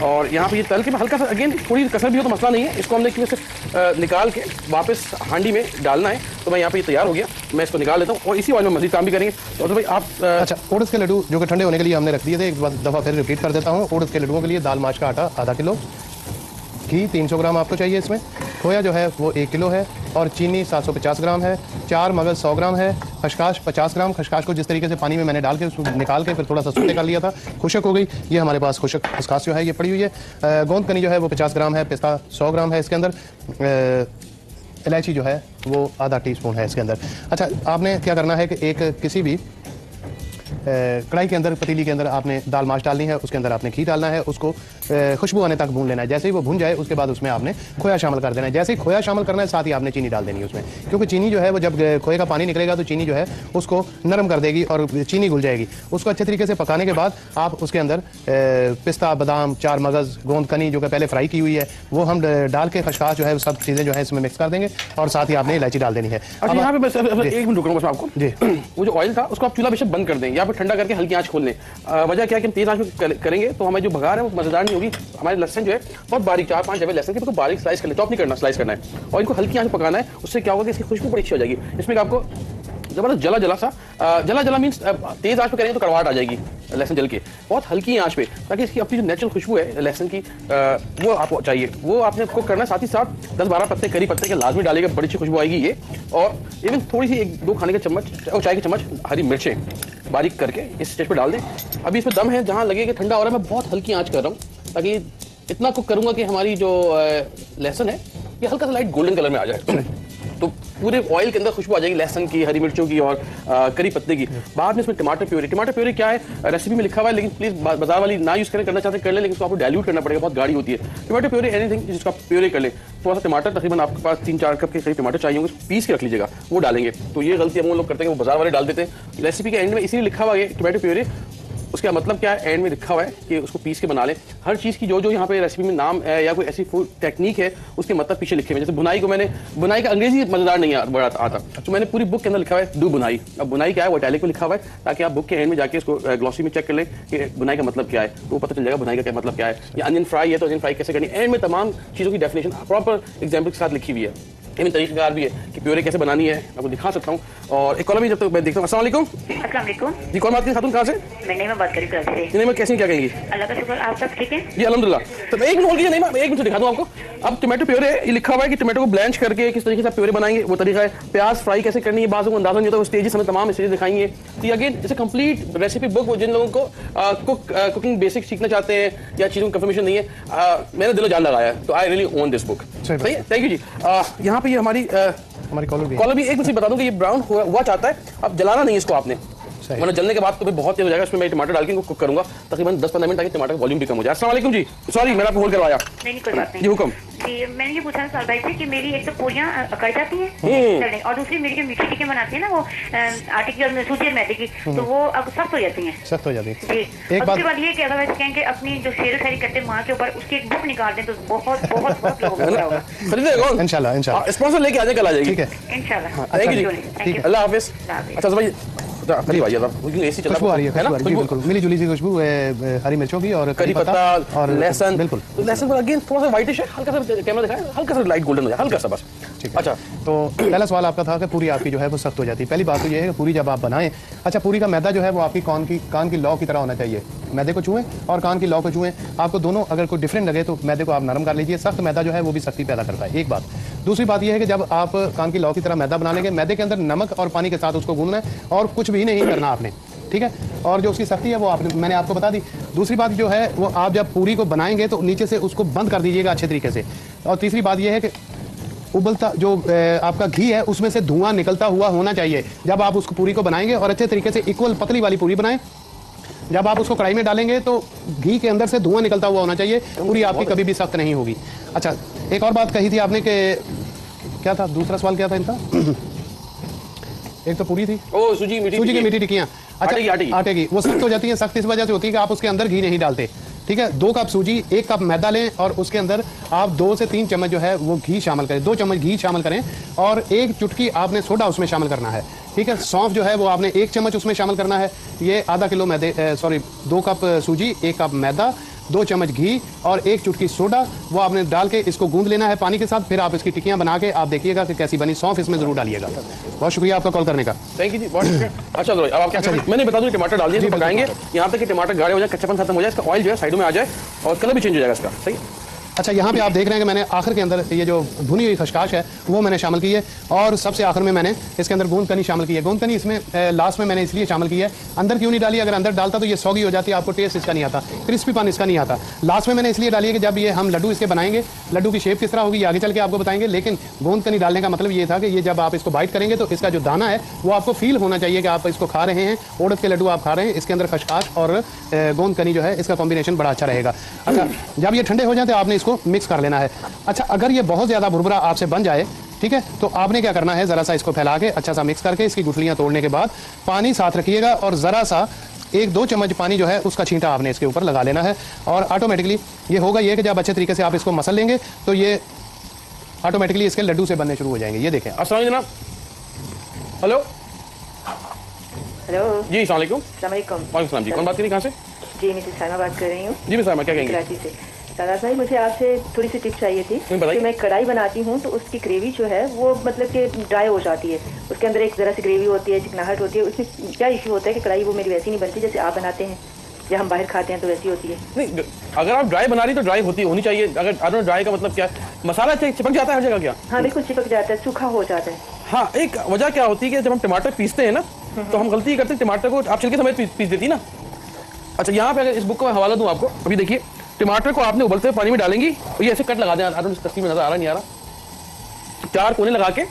Speaker 2: और यहाँ पे ये तल के हल्का सा अगेन थोड़ी कसर भी हो तो मसला नहीं है, इसको हमने क्यों सिर्फ निकाल के वापस हांडी में डालना है। तो मैं यहाँ पे ये तैयार हो गया, मैं इसको निकाल लेता हूँ और इसी ऑयल में मजीद काम भी करेंगे। तो भाई आप
Speaker 1: अच्छा उड़द के लड्डू जो कि ठंडे होने के लिए हमने रख दिए थे, एक दफ़ा फिर रिपीट कर देता हूँ। उड़द के लड्डुओं के लिए दाल माश का आटा आधा किलो, घी 300 ग्राम आपको चाहिए इसमें, खोया जो है वो 1 किलो है और चीनी 750 ग्राम है, 4 मगज 100 ग्राम है, खशखाश 50 ग्राम। खशखाश को जिस तरीके से पानी में मैंने डाल के उसको निकाल के फिर थोड़ा सा सूखे कर लिया था, खुशक हो गई, ये हमारे पास खुशक खसखाश जो है ये पड़ी हुई है। गोंद कनी जो है वो 50 ग्राम है, पिस्ता 100 ग्राम है इसके अंदर, इलायची जो है वो आधा टीस्पून है इसके अंदर। अच्छा आपने क्या करना है कि एक किसी भी कढ़ाई के अंदर, पतीली के अंदर आपने दाल माश डालनी है, उसके अंदर आपने घी डालना है, उसको खुशबू आने तक भून लेना है। जैसे ही वो भून जाए उसके बाद उसमें आपने खोया शामिल कर देना है। जैसे ही खोया शामिल करना है साथ ही आपने चीनी डाल देनी है उसमें, क्योंकि चीनी जो है वो जब खोए का पानी निकलेगा तो चीनी जो है उसको नरम कर देगी और चीनी घुल जाएगी। उसको अच्छे तरीके से पकाने के बाद आप उसके अंदर पिस्ता, बादाम, 4 मगज, गोंद कनी जो कि पहले फ्राई की हुई है वो हम डाल के, खशखाश जो है सब चीज़ें जो है इसमें मिक्स कर देंगे और साथ ही आपने इलायची डाल देनी है।
Speaker 2: अब यहाँ पे बस 1 मिनट रुक रहा हूँ आपको जी। वो जो ऑयल था उसको आप चूल्हा बेशक बंद कर दें या फिर ठंडा करके हल्की आंच खोल लें। वजह क्या है कि हम तेज आंच में करेंगे तो हमारी जो बघार है वो मजेदार नहीं होगी। हमारे लहसुन जो है बहुत बारीक, 4-5 जब लहसुन के बारीक स्लाइस कर ले, चॉप नहीं करना, स्लाइस करना है और इनको हल्की आंच में पकाना है। उससे क्या होगा कि इसकी खुशबू बड़ी अच्छी हो जाएगी। इसमें आपको जबरदस्त जला जला मीन्स तेज आंच पे करेंगे तो कड़वाहट आ जाएगी लहसुन जल के, बहुत हल्की आंच पे, ताकि इसकी अपनी जो नेचुरल खुशबू है लहसुन की वो आपको चाहिए, वो आपने कुक करना है। साथ ही साथ 10-12 पत्ते करी पत्ते के लाजमी डालेगा, बड़ी अच्छी खुशबू आएगी ये। और इवन थोड़ी सी 1-2 खाने के चम्मच और चाय के चम्मच हरी मिर्चें बारीक करके इस स्टेज पे डाल दें। अभी इसमें दम है, जहाँ लगेगा ठंडा हो रहा है, मैं बहुत हल्की आंच कर रहा हूँ, ताकि इतना कुक करूंगा कि हमारी जो लहसुन है ये हल्का सा लाइट गोल्डन कलर में आ जाए, तो पूरे ऑयल के अंदर खुशबू आ जाएगी लहसुन की, हरी मिर्चों की और करी पत्ते की। बाद में इसमें टमाटर प्योरी क्या है, रेसिपी में लिखा हुआ है, लेकिन प्लीज बाजार वाली ना यूज करें, करना चाहते हैं कर लें, लेकिन उसको आपको डाइल्यूट करना पड़ेगा, बहुत गाढ़ी होती है। टमाटर प्योरी एनीथिंग जिसका प्योरी कर लें, थोड़ा सा टमाटर, तकरीबन आपके पास 3-4 कप के करीब टमाटर चाहिए होंगे, पीस के रख लीजिएगा, वो डालेंगे। तो ये गलती हम लोग करते हैं, वो बाजार वाले डाल देते हैं। रेसिपी के एंड में इसीलिए लिखा हुआ है टमाटो प्योरी, उसका मतलब क्या है, एंड में लिखा हुआ है कि उसको पीस के बना लें। हर चीज़ की जो यहाँ पे रेसिपी में नाम है या कोई ऐसी फूड टेक्निक है, उसके मतलब पीछे लिखे हुए। जैसे बुनाई को बुनाई का अंग्रेजी मजेदार नहीं आता, तो मैंने पूरी बुक के अंदर लिखा हुआ है डू बुनाई। अब बुनाई क्या है वो इटैलिक में लिखा हुआ है, ताकि आप बुक के एंड में जाके इसको ग्लॉसी में चेक कर लें कि बुनाई का मतलब क्या है, तो पता चल जाएगा बुनाई का क्या मतलब क्या है। या अनियन फ्राई है तो अनियन फ्राई कैसे करनी है, एंड में तमाम चीज़ों की डेफिनेशन प्रॉपर एग्जाम्पल के साथ लिखी हुई है। इवन तरीक़ेकार भी है कि प्योरे कैसे बनानी है, आपको दिखा सकता हूँ। और एक कॉलर भी जब तक मैं देखता हूँ। अस्सलाम वालेकुम।
Speaker 3: अस्सलाम वालेकुम
Speaker 2: जी, कौन बात की खातून, कहाँ से?
Speaker 3: मैं नहीं, मैं बात करी कराची से।
Speaker 2: नहीं, मैं कैसी क्या कहेंगी?
Speaker 3: अल्लाह का शुक्र, आप सब ठीक है?
Speaker 2: जी अल्हम्दुलिल्लाह। तो एक मिनट होल्ड कीजिए, नहीं मैं एक मिनट से दिखा दूँ आपको। अब टमाटो प्योरे ये लिखा हुआ है कि टमाटो को ब्लेंच करके किस तरीके से आप प्योरे बनाएंगे, वो तरीका है। प्याज फ्राई कैसे करनी है, बाज़ों को अंदाजा नहीं होता, वो स्टेजेस हमें तमाम स्टेजेस दिखाएंगे। तो again it's a complete recipe book, वो जिन लोगों को कुकिंग बेसिक सीखना चाहते हैं या चीज़ों की कंफर्मेशन नहीं है, मैंने दिलो जान लगाया है, तो I really own this book. सही है, थैंक यू जी। यहाँ पे ये हमारी कॉलर भी एक मिनट बता दूं कि ये ब्राउन हुआ चाहता है, अब जलाना नहीं इसको आपने, वरना जलने के बाद तो बहुत तेज हो जाएगा। इसमें मैं टमाटर डाल के कुक करूंगा तकरीबन 10-15 मिनट, ताकि टमाटर का वॉल्यूम भी कम हो जाए। अस्सलाम वालेकुम जी, सॉरी मैंने आपको होल्ड करवाया।
Speaker 3: नहीं कोई बात नहीं
Speaker 2: जी हुक्म।
Speaker 3: जी, मैंने ये पूछा सर भाई से कि मेरी एक तो पूरियां अकड़ जाती हैं और दूसरी मेरी जो मीठी टिक्की बनाती है ना, वो आटे की और सूजी और मैदे की, तो वो अब सख्त हो जाती हैं।
Speaker 1: सख्त हो जाती है
Speaker 3: जी।
Speaker 1: एक
Speaker 3: उसके
Speaker 1: बात
Speaker 3: बाद ये कि अगर वैसे कहें कि अपनी जो शेर खैरी करते हैं माँ के ऊपर, उसकी एक बुक निकाल दें तो बहुत बहुत बहुत लोगों को होगा।
Speaker 2: खरीदेगा
Speaker 1: इंशाल्लाह
Speaker 2: स्पॉन्सर लेके आने कल आ जाएगी।
Speaker 1: ठीक है
Speaker 3: इंशाल्लाह।
Speaker 2: थैंक यू जी, अल्लाह हाफिज़। अच्छा भाई करीब आइए, एसी चला
Speaker 1: खुशबू आ रही है, बिल्कुल मिली जुली सी खुशबू हरी मिर्चों की और
Speaker 2: करी पत्ता और लहसुन।
Speaker 1: बिल्कुल,
Speaker 2: तो लहसुन पर अगेन थोड़ा सा व्हाइटिश है, हल्का सा कैमरा दिखाएं, हल्का सा लाइट गोल्डन हो जाए, हल्का सा बस। अच्छा,
Speaker 1: तो पहला सवाल आपका था कि पूरी आपकी जो है वो सख्त हो जाती है। पहली बात तो ये है कि पूरी जब आप बनाएं, अच्छा पूरी का मैदा जो है वो आपकी कान की लौ की तरह होना चाहिए। मैदे को छुएं और कान की लौ को छुएं, आपको दोनों अगर कोई डिफरेंट लगे तो मैदे को आप नरम कर लीजिए। सख्त मैदा जो है वो भी सख्ती पैदा करता है, एक बात। दूसरी बात यह है कि जब आप कान की लौ की तरह मैदा बना लेंगे, मैदे के अंदर नमक और पानी के साथ उसको गूंदना है और कुछ भी नहीं करना आपने, ठीक है। और जो उसकी सख्ती है वो मैंने आपको बता दी। दूसरी बात जो है वो आप जब पूरी को बनाएंगे तो नीचे से उसको बंद कर दीजिएगा अच्छे तरीके से। और तीसरी बात यह है कि उबलता जो आपका घी है उसमें से धुआं निकलता हुआ होना चाहिए जब आप उसको पूरी को बनाएंगे, और अच्छे तरीके से इक्वल पतली वाली पूरी बनाएं। जब आप उसको कढ़ाई में डालेंगे तो घी के अंदर से धुआं निकलता हुआ होना चाहिए, पूरी आपकी कभी भी सख्त नहीं होगी। अच्छा, एक और बात कही थी आपने कि क्या था, दूसरा सवाल क्या था इनका? एक तो पूरी थी,
Speaker 2: सूजी
Speaker 1: की मीठी टिक्कियाँ। अच्छा, आटे की वो सख्त हो जाती है। सख्त इस वजह से होती है कि आप उसके अंदर घी नहीं डालते, ठीक है। 2 कप सूजी, 1 कप मैदा लें और उसके अंदर आप 2 से 3 चम्मच जो है वो घी शामिल करें, 2 चम्मच घी शामिल करें और 1 चुटकी आपने सोडा उसमें शामिल करना है, ठीक है। सौंफ जो है वो आपने 1 चम्मच उसमें शामिल करना है। ये आधा किलो 2 कप सूजी, 1 कप मैदा, 2 चम्मच घी और 1 चुटकी सोडा, वो आपने डाल के इसको गूंद लेना है पानी के साथ। फिर आप इसकी टिक्कियां बना के आप देखिएगा कि कैसी बनी। सौंफ इसमें जरूर डालिएगा। बहुत शुक्रिया आपका कॉल करने का।
Speaker 2: थैंक यू जी, बहुत शुक्रिया। अच्छा अब आप क्या करें, मैंने बता दूं टमाटर डाल दिए, पकाएंगे यहाँ तक कि टमाटर गाढ़े हो जाए, कच्चापन खत्म हो जाए, इसका ऑयल जो है साइडों में आ जाए और कलर भी चेंज हो जाएगा इसका। सही। अच्छा, यहाँ पे आप देख रहे हैं कि मैंने आखिर के अंदर ये जो भुनी हुई खशखाश है वो मैंने शामिल की है और सबसे आखिर में मैंने इसके अंदर गोंद कनी शामिल की है। गोंद कनी इसमें लास्ट में मैंने इसलिए शामिल की है, अंदर क्यों नहीं डाली, अगर अंदर डालता तो ये सौगी हो जाती है, आपको टेस्ट इसका नहीं आता, क्रिस्पीपन इसका नहीं आता। लास्ट में मैंने इसलिए डाली है कि जब ये हम लड्डू इसके बनाएंगे, लड्डू की शेप किस तरह होगी ये आगे चल के आपको बताएंगे, लेकिन गोंद कनी डालने का मतलब ये था कि ये जब आप इसको बाइट करेंगे तो इसका जो दाना है वो आपको फील होना चाहिए कि आप इसको खा रहे हैं, उड़द के लड्डू आप खा रहे हैं। इसके अंदर खशखाश और गोंद कनी जो है इसका कॉम्बिनेशन बड़ा अच्छा रहेगा। अच्छा, जब ये ठंडे हो जाए तो आपने इसको मिक्स कर लेना है। अच्छा, अगर ये बहुत ज्यादा भुरभुरा आपसे बन जाए, ठीक है, तो आपने क्या करना है, जरा सा इसको फैला के अच्छा सा मिक्स करके इसकी गुठलियां तोड़ने के बाद पानी साथ रखिएगा और जरा सा 1-2 चम्मच पानी जो है उसका छींटा आपने इसके ऊपर लगा लेना है और ऑटोमेटिकली ये होगा ये कि जब अच्छे तरीके से आप इसको मसल लेंगे तो ये ऑटोमेटिकली इसके लड्डू से बनने शुरू हो जाएंगे। ये देखें। अस्सलाम जनाब। हेलो जी, अस्सलाम वालेकुम।
Speaker 3: अस्सलाम वालेकुम।
Speaker 2: वालेकुम सलाम जी, कौन बात करें, कहाँ से?
Speaker 3: जी, मिसेस साइमा बात कर रही हूँ।
Speaker 2: जी मिस साइमा, क्या कहेंगे?
Speaker 3: कराची से।
Speaker 5: दादा भाई मुझे आपसे थोड़ी सी टिप चाहिए थी कि मैं कढ़ाई बनाती हूँ तो उसकी ग्रेवी जो है वो मतलब कि ड्राई हो जाती है, उसके अंदर एक जरा सी ग्रेवी होती है, चिकनाहट होती है, उसमें क्या इशू होता है कि कढ़ाई वो मेरी वैसी नहीं बनती जैसे आप बनाते हैं या हम बाहर खाते हैं तो वैसी होती है?
Speaker 2: नहीं, अगर आप ड्राई बना रही तो ड्राई होनी चाहिए। अगर आई डोंट ड्राई का मतलब क्या है, मसाला चिपक जाता है हर जगह क्या?
Speaker 5: हाँ बिल्कुल चिपक जाता है, सूखा हो जाता है।
Speaker 2: हाँ, एक वजह क्या होती है कि जब हम टमाटर पीसते हैं ना तो हम गलती करते हैं, टमाटर को आप छिलके समेत पीस देती ना। अच्छा, यहाँ पे अगर इस बुक का मैं हवाला दूं आपको, अभी देखिए टमाटर को आपने उबलते हुए पानी में डालेंगी और ये ऐसे कट लगा दें, तस्वीर में नजर आ रहा नहीं आ रहा, 4 कोने लगा के,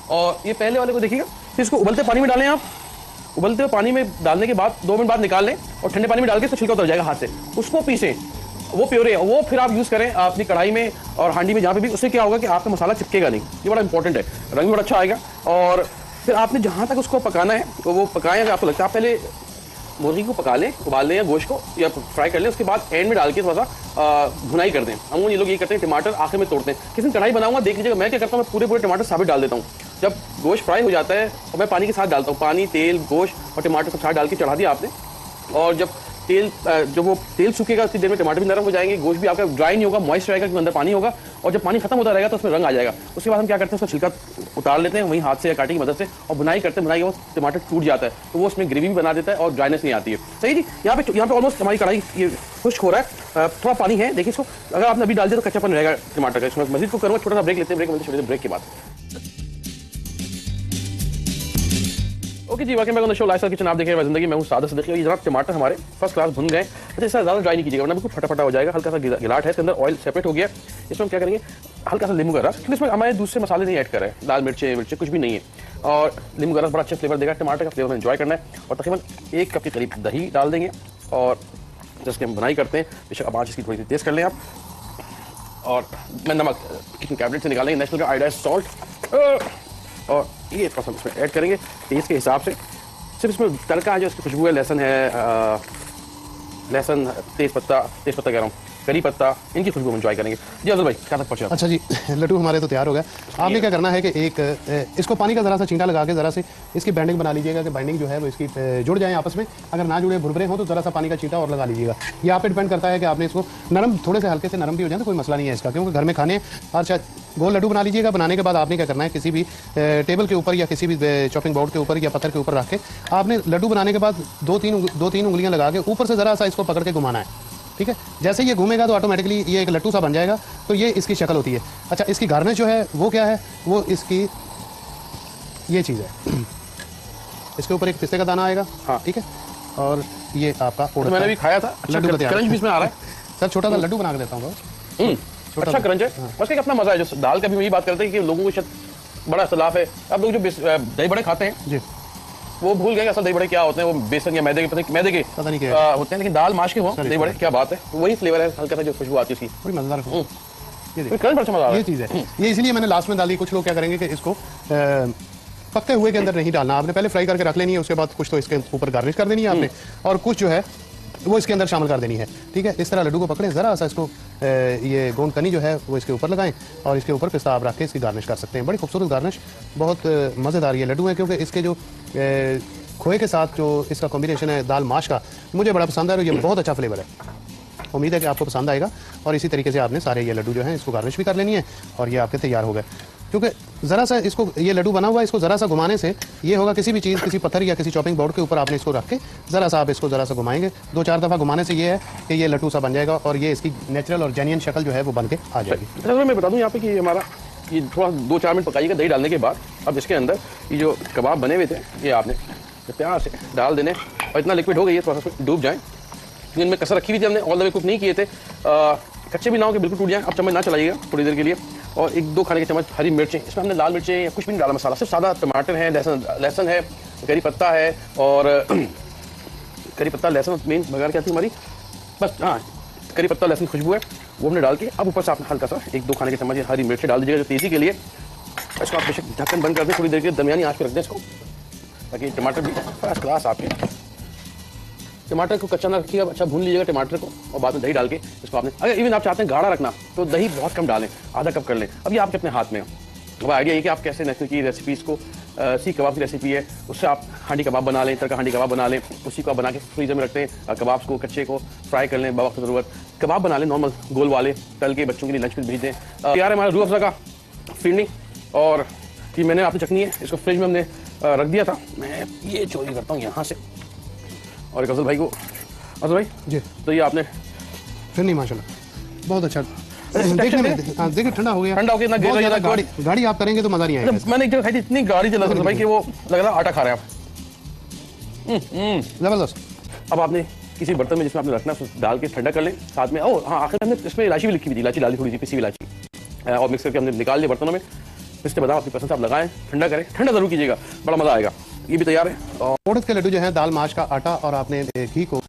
Speaker 2: और ये पहले वाले को देखिएगा, फिर इसको उबलते पानी में डालें आप। उबलते हुए पानी में डालने के बाद 2 मिनट बाद निकाल लें और ठंडे पानी में डाल के इसको छिलका उतर जाएगा हाथ से, उसको पीसें, वो प्योरे है, वो फिर आप यूज करें अपनी कढ़ाई में और हांडी में जहाँ पे भी। उससे क्या होगा कि आपका मसाला चिपकेगा नहीं, ये बड़ा इंपॉर्टेंट है, रंग भी बड़ा अच्छा आएगा। और फिर आपने जहाँ तक उसको पकाना है तो वो पकाएं। अगर आपको लगता है आप पहले मुर्गी को पका लें, उबाल लें या गोश्त को या फ्राई कर लें, उसके बाद एंड में डाल के थोड़ा सा भुनाई कर दें। अमूमन ये लोग ये करते हैं टमाटर आखिर में तोड़ते हैं। किसी दिन कढ़ाई बनाऊंगा, देख लीजिएगा मैं क्या करता हूँ, मैं पूरे टमाटर साबित डाल देता हूँ। जब गोश्त फ्राई हो जाता है और मैं पानी के साथ डालता हूँ, पानी, तेल, गोश्त और टमाटर सब साथ डाल के चढ़ा दिया आपने, और जब वो तेल सूखेगा उतनी देर में टमाटर भी नरम हो जाएंगे, गोश्त भी आपका ड्राई नहीं होगा, मॉइस्ट रहेगा क्योंकि अंदर पानी होगा, और जब पानी खत्म होता रहेगा तो उसमें रंग आ जाएगा। उसके बाद हम क्या करते हैं, उसका छिलका उतार लेते हैं वहीं हाथ से या कांटे की मदद से, और बुनाई करते हैं, बुनाई के बाद टमाटर टूट जाता है तो वो उसमें ग्रेवी भी बना देता है और ड्राइनेस नहीं आती है। सही जी, यहाँ पे ऑलमोस्ट हमारी कढ़ाई ये खुश्क हो रहा है, थोड़ा पानी है, देखिए इसको अगर आपने अभी डाल दिया तो कच्चापन रहेगा टमाटर का। इसमें मजीद को करूँगा, छोटा सा ब्रेक लेते हैं, ब्रेक के बाद। ओके जी, welcome back on the show lifestyle kitchen. आप देख रहे हैं जिंदगी, मैं हूं सादा सिद्दीकी। ये जनाब टमाटर हमारे फर्स्ट क्लास भुन गए। अच्छा, इससे ज़्यादा ड्राई नहीं कीजिएगा वरना बिल्कुल फटा हो जाएगा। हल्का सा गिलाट है, इसके अंदर ऑयल सेपरेट हो गया। इसमें हम क्या करेंगे, हल्का सा नींबू का रस, इसमें हमारे दूसरे मसाले नहीं ऐड कर रहे हैं, लाल मिर्चे कुछ भी नहीं है, और नींबू का रस बड़ा अच्छा फ्लेवर देगा। टमाटर का फ्लेवर एंजॉय करना है, और तकरीबन 1 कप के करीब दही डाल देंगे, और जिसकी हम बुनाई करते हैं, बेशक अब आज इसकी थोड़ी सी टेस्ट कर लें आप। और मैं नमक किचन कैबिनेट से निकालेंगे, नेशनल का आयोडाइज्ड सॉल्ट, और ये थोड़ा सा इसमें ऐड करेंगे टेस्ट के हिसाब से। सिर्फ इसमें तड़का है जो इसकी खुशबू है, लहसुन है, लहसुन, तेज पत्ता कह रहा हूँ, करी पत्ता, इनकी खुशबू हम एंजॉय करेंगे। जी अफजल भाई, क्या तक पहुँचे?
Speaker 1: अच्छा जी, लड्डू हमारे तो तैयार हो गया। आपने क्या करना है कि एक इसको पानी का ज़रा सा छींटा लगा के ज़रा से इसकी बाइंडिंग बना लीजिएगा कि बाइंडिंग जो है वो इसकी जुड़ जाए आपस में। अगर ना जुड़े, भुरभुरे हो तो ज़रा सा पानी का छींटा और लगा लीजिएगा। ये आप पे डिपेंड करता है कि आपने इसको नरम, थोड़े से हल्के से नरम भी हो जाए तो कोई मसला नहीं है इसका, क्योंकि घर में खाने। और शायद गोल लड्डू बना लीजिएगा। बनाने के बाद आपने क्या करना है, किसी भी टेबल के ऊपर या किसी भी चॉपिंग बोर्ड के ऊपर या पत्थर के ऊपर रख के आपने लड्डू बनाने के बाद 2-3 उंगलियां लगा के ऊपर से ज़रा सा इसको पकड़ के घुमाना है। ठीक है, जैसे ये घूमेगा तो ऑटोमेटिकली ये एक लट्टू सा बन जाएगा। तो ये इसकी शक्ल होती है। अच्छा, इसकी गार्निश जो है वो क्या है, वो इसकी ये चीज़ है, इसके ऊपर एक पिस्ते का दाना आएगा। हाँ ठीक है, और ये आपका
Speaker 2: तो मैंने भी खाया था,
Speaker 1: लड्डू
Speaker 2: क्रंच भी इसमें आ रहा है।
Speaker 1: सर छोटा सा लड्डू बना के देता हूँ,
Speaker 2: अच्छा क्रंच है। बस एक अपना मजा है। जो दाल का भी यही बात करते हैं कि लोगों को शायद बड़ा इख्तलाफ है। अब लोग जो दही बड़े खाते हैं
Speaker 1: जी,
Speaker 2: वो भूल गए असल दही बड़े क्या होते हैं, वो बेसन या मैदे के
Speaker 1: पता नहीं क्या
Speaker 2: होते हैं, लेकिन दाल माश के हो दही बड़े क्या बात है, वही फ्लेवर है, हल्का सा जो खुशबू आती है उसकी,
Speaker 1: बड़ी मजेदार।
Speaker 2: ये
Speaker 1: चीज़ है, ये इसलिए मैंने लास्ट में डाली। कुछ लोग क्या करेंगे कि इसको पकते हुए के अंदर नहीं डालना, आपने पहले फ्राई करके रख लेनी है, उसके बाद कुछ तो इसके ऊपर गार्निश कर देनी है आपने, और कुछ जो है वो इसके अंदर शामिल कर देनी है। ठीक है, इस तरह लड्डू को पकड़ें, ज़रा सा इसको ये गोंद कनी जो है वो इसके ऊपर लगाएं, और इसके ऊपर पिस्ता आप रख के इसकी गार्निश कर सकते हैं। बड़ी खूबसूरत गार्निश, बहुत मज़ेदार ये लड्डू है, क्योंकि इसके जो खोए के साथ जो इसका कॉम्बिनेशन है दाल माश का, मुझे बड़ा पसंद है और ये बहुत अच्छा फ्लेवर है। उम्मीद है कि आपको पसंद आएगा। और इसी तरीके से आपने सारे ये लड्डू जो हैं इसको गार्निश भी कर लेनी है, और ये आपके तैयार हो गए। क्योंकि ज़रा सा इसको, ये लड्डू बना हुआ है, इसको ज़रा सा घुमाने से ये होगा, किसी भी चीज़, किसी पत्थर या किसी चॉपिंग बोर्ड के ऊपर आपने इसको रख के ज़रा सा आप इसको ज़रा सा घुमाएंगे, 2-4 दफ़ा घुमाने से ये है कि ये लड्डू सा बन जाएगा, और ये इसकी नेचुरल और जेन्युइन शक्ल जो है वो बन के आ जाएगी।
Speaker 2: मैं बता दूँ यहाँ पे कि हमारा ये थोड़ा 2-4 मिनट पकाइएगा दही डालने के बाद। अब इसके अंदर ये जो कबाब बने हुए थे ये आपने प्यार से डाल देने, और इतना लिक्विड हो गई है थोड़ा सा डूब जाए। इनमें कसर रखी हुई थी हमने, ऑल द वे कुक नहीं किए थे, कच्चे भी ना हो कि बिल्कुल टूट जाए। अब चम्मच ना चलाइएगा थोड़ी देर के लिए, और 1-2 खाने के चम्मच हरी मिर्चें, इसमें हमने लाल मिर्चें या कुछ भी नहीं डाला मसाला, सिर्फ सादा टमाटर है, लहसुन है, करी पत्ता है, और करी पत्ता लहसुन मेन बघार क्या थी हमारी, बस हाँ करी पत्ता लहसुन खुशबू है वो हमने डाल के। अब ऊपर से आपने हल्का सा 1-2 खाने के चम्मच हरी मिर्चें डाल दीजिएगा जो तेज़ी के लिए। इसको आप बेशक ढक्कन बंद कर दें, थोड़ी देर के दरमियानी आँच पर रख दें इसको, ताकि टमाटर भी फर्स्ट क्लास आपके। टमाटर को कच्चा ना रखिएगा, अच्छा भून लीजिएगा टमाटर को, और बाद में दही डाल के इसको आपने, अगर इवन आप चाहते हैं गाढ़ा रखना तो दही बहुत कम डालें, आधा कप कर लें। अब ये आपके अपने हाथ में है। अब आइडिया ये कि आप कैसे नेशनल की रेसिपीज़ को सीख कबाब की रेसिपी है, उससे आप हांडी कबाब बना लें, तड़का हांडी कबाब बना लें, उसी को आप बना के फ्रीजर में रखते हैं, कबाब्स को कच्चे को फ्राई कर लें, बावक्त ज़रूरत कबाब बना लें नॉर्मल गोल वाले, तल के बच्चों के लिए लंच में भेज दें। यार हमारा रूह अफ़ज़ा का फिरनी, और ये मैंने आपने चटनी है, इसको फ्रिज में हमने रख दिया था। मैं ये चोरी करता हूँ यहाँ से, और एक अफजल भाई को, अफजल भाई
Speaker 1: जी,
Speaker 2: तो ये आपने
Speaker 1: फिरनी माशाल्लाह बहुत अच्छा देखने में, देखिए ठंडा हो गया,
Speaker 2: ठंडा हो गया, इतना
Speaker 1: गाड़ी आप करेंगे तो मजा नहीं आएगा।
Speaker 2: मैंने एक जगह खाई थी, इतनी गाड़ी चला था भाई कि वो लग रहा आटा खा रहे हैं आप।
Speaker 1: जबरदस्त।
Speaker 2: अब आपने किसी बर्तन में जिसमें आपने रखना डाल के ठंडा कर लें, साथ में हाँ आखिर हमने इसमें इलायची भी लिखी हुई थी, इलायची डाली थोड़ी सी पिसी इलायची, और मिक्स करके हमने निकाल लिया बर्तनों में। पिस्ते बादाम अपनी पसंद से आप लगाएं, ठंडा करें, ठंडा जरूर कीजिएगा, बड़ा मजा आएगा। ये भी तैयार है। और
Speaker 1: उड़द के लड्डू जो है दाल माश का आटा और आपने घी को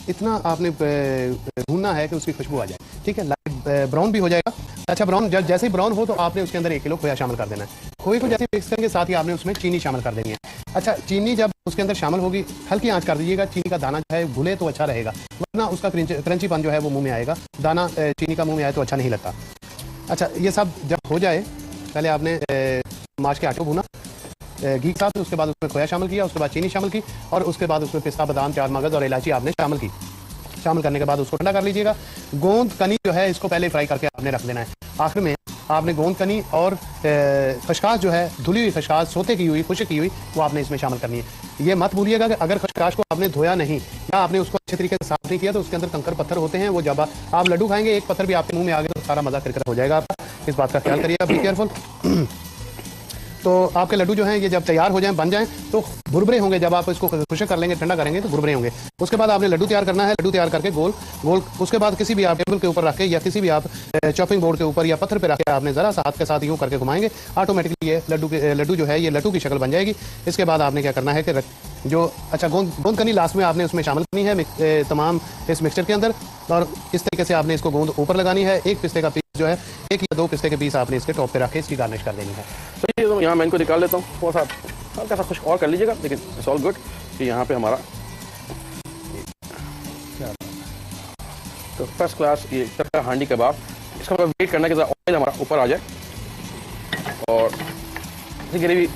Speaker 1: इतना आपने भूनना है कि उसकी खुशबू आ जाए, ठीक है, लाइट ब्राउन भी हो जाएगा। अच्छा ब्राउन जैसे ही ब्राउन हो तो आपने उसके अंदर 1 किलो खोया शामिल कर देना है। खोए को जैसे मिक्स करने के साथ ही आपने उसमें चीनी शामिल कर देनी है। अच्छा चीनी जब उसके अंदर शामिल होगी हल्की आंच कर दीजिएगा, चीनी का दाना जो है घुले तो अच्छा रहेगा, वरना उसका क्रंचीपन जो है वो मुंह में आएगा, दाना चीनी का मुंह में आए तो अच्छा नहीं लगता। अच्छा ये सब जब हो जाए, पहले आपने माश के आटे को भूना घी के साथ, उसके बाद उसमें खोया शामिल किया, उसके बाद चीनी शामिल की, और उसके बाद उसमें पिस्ता बादाम चार मगज और इलायची आपने शामिल की। शामिल करने के बाद उसको ठंडा कर लीजिएगा। गोंद कनी जो है इसको पहले फ्राई करके आपने रख देना है। आखिर में आपने गोंद कनी और खशखाश जो है, धुली हुई खशखाश, सोते की हुई, खुश्क की हुई, वो आपने इसमें शामिल करनी है। ये मत भूलिएगा कि अगर खशखाश को आपने धोया नहीं या आपने उसको अच्छे तरीके से साफ नहीं किया तो उसके अंदर कंकर पत्थर होते हैं, वो जब आप लड्डू खाएंगे एक पत्थर भी आपके मुंह में आ गया तो सारा मजा किरकिरा हो जाएगा आपका। इस बात का ख्याल करिएगा, बी केयरफुल। तो आपके लड्डू जो हैं ये जब तैयार हो जाएं, बन जाएं, तो भुरभुरे होंगे। जब आप इसको खुश्क कर लेंगे, ठंडा करेंगे तो भुरभुरे होंगे। उसके बाद आपने लड्डू तैयार करना है। लड्डू तैयार करके गोल गोल, उसके बाद किसी भी आप टेबल के ऊपर रख के या किसी भी आप चॉपिंग बोर्ड के ऊपर या पत्थर पे रख के आपने जरा सा हाथ के साथ यूं करके घुमाएंगे, ऑटोमेटिकली ये लड्डू जो है ये लड्डू की शक्ल बन जाएगी। इसके बाद आपने क्या करना है कि जो अच्छा गोंद कनी लास्ट में आपने उसमें शामिल करनी है तमाम इस मिक्सचर के अंदर, और इस तरीके से आपने इसको गोंद ऊपर लगानी है। एक पिस्ते का पीस जो है, 1 या 2 पिस्ते के पीस आपने इसके टॉप पे रख के इसकी गार्निश कर देनी है।
Speaker 2: तो ये तो यहाँ मैं इनको निकाल लेता हूँ, थोड़ा सा हल्का सा खुश और कर लीजिएगा, लेकिन इट्स ऑल गुड कि यहाँ पे हमारा तो फर्स्ट क्लास ये तड़का हांडी कबाब। इसका मतलब वेट करना है कि ऑयल हमारा ऊपर आ जाए, और ग्रेवी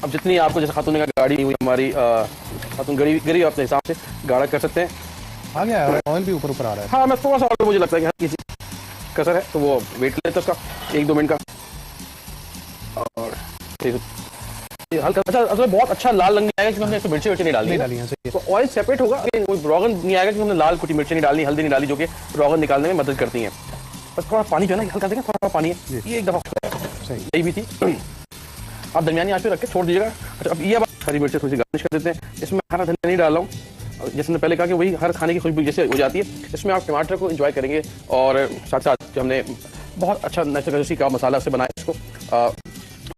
Speaker 2: अब जितनी आपको जैसे खातून का गाढ़ी हुई हमारी खातून ग्रेवी अपने हिसाब से गाढ़ा कर सकते हैं।
Speaker 1: आ गया है, ऑयल भी ऊपर ऊपर आ रहा है।
Speaker 2: हाँ मैं थोड़ा सा और मुझे लगता है कि किसी कसर है तो वो वेट लेते उसका 1-2 मिनट का, और हल्का अच्छा बहुत अच्छा लाल रंग नहीं आएगा क्योंकि हमने इसमें मिर्ची नहीं डाली है, तो ऑयल सेपरेट होगा, कोई रोगन नहीं आएगा क्योंकि हमने लाल कुटी मिर्ची नहीं डालनी, हल्दी नहीं डाली, जो कि रोगन निकालने में मदद करती हैं। बस थोड़ा पानी जो है ना हल्का देखें, थोड़ा पानी है, ये एक दफ़ा यही भी थी। आप दरमियानी आंच पे रख के छोड़ दीजिएगा। अच्छा अब ये हरी मिर्ची थोड़ी सी गार्निश कर देते हैं। इसमें हरा धनिया नहीं डाल रहा हूँ, जैसे मैंने पहले कहा कि वही हर खाने की खुशबू जैसे हो जाती है, इसमें आप टमाटर को एंजॉय करेंगे, और साथ साथ जो हमने बहुत अच्छा नेचुरल का मसाला से बनाया इसको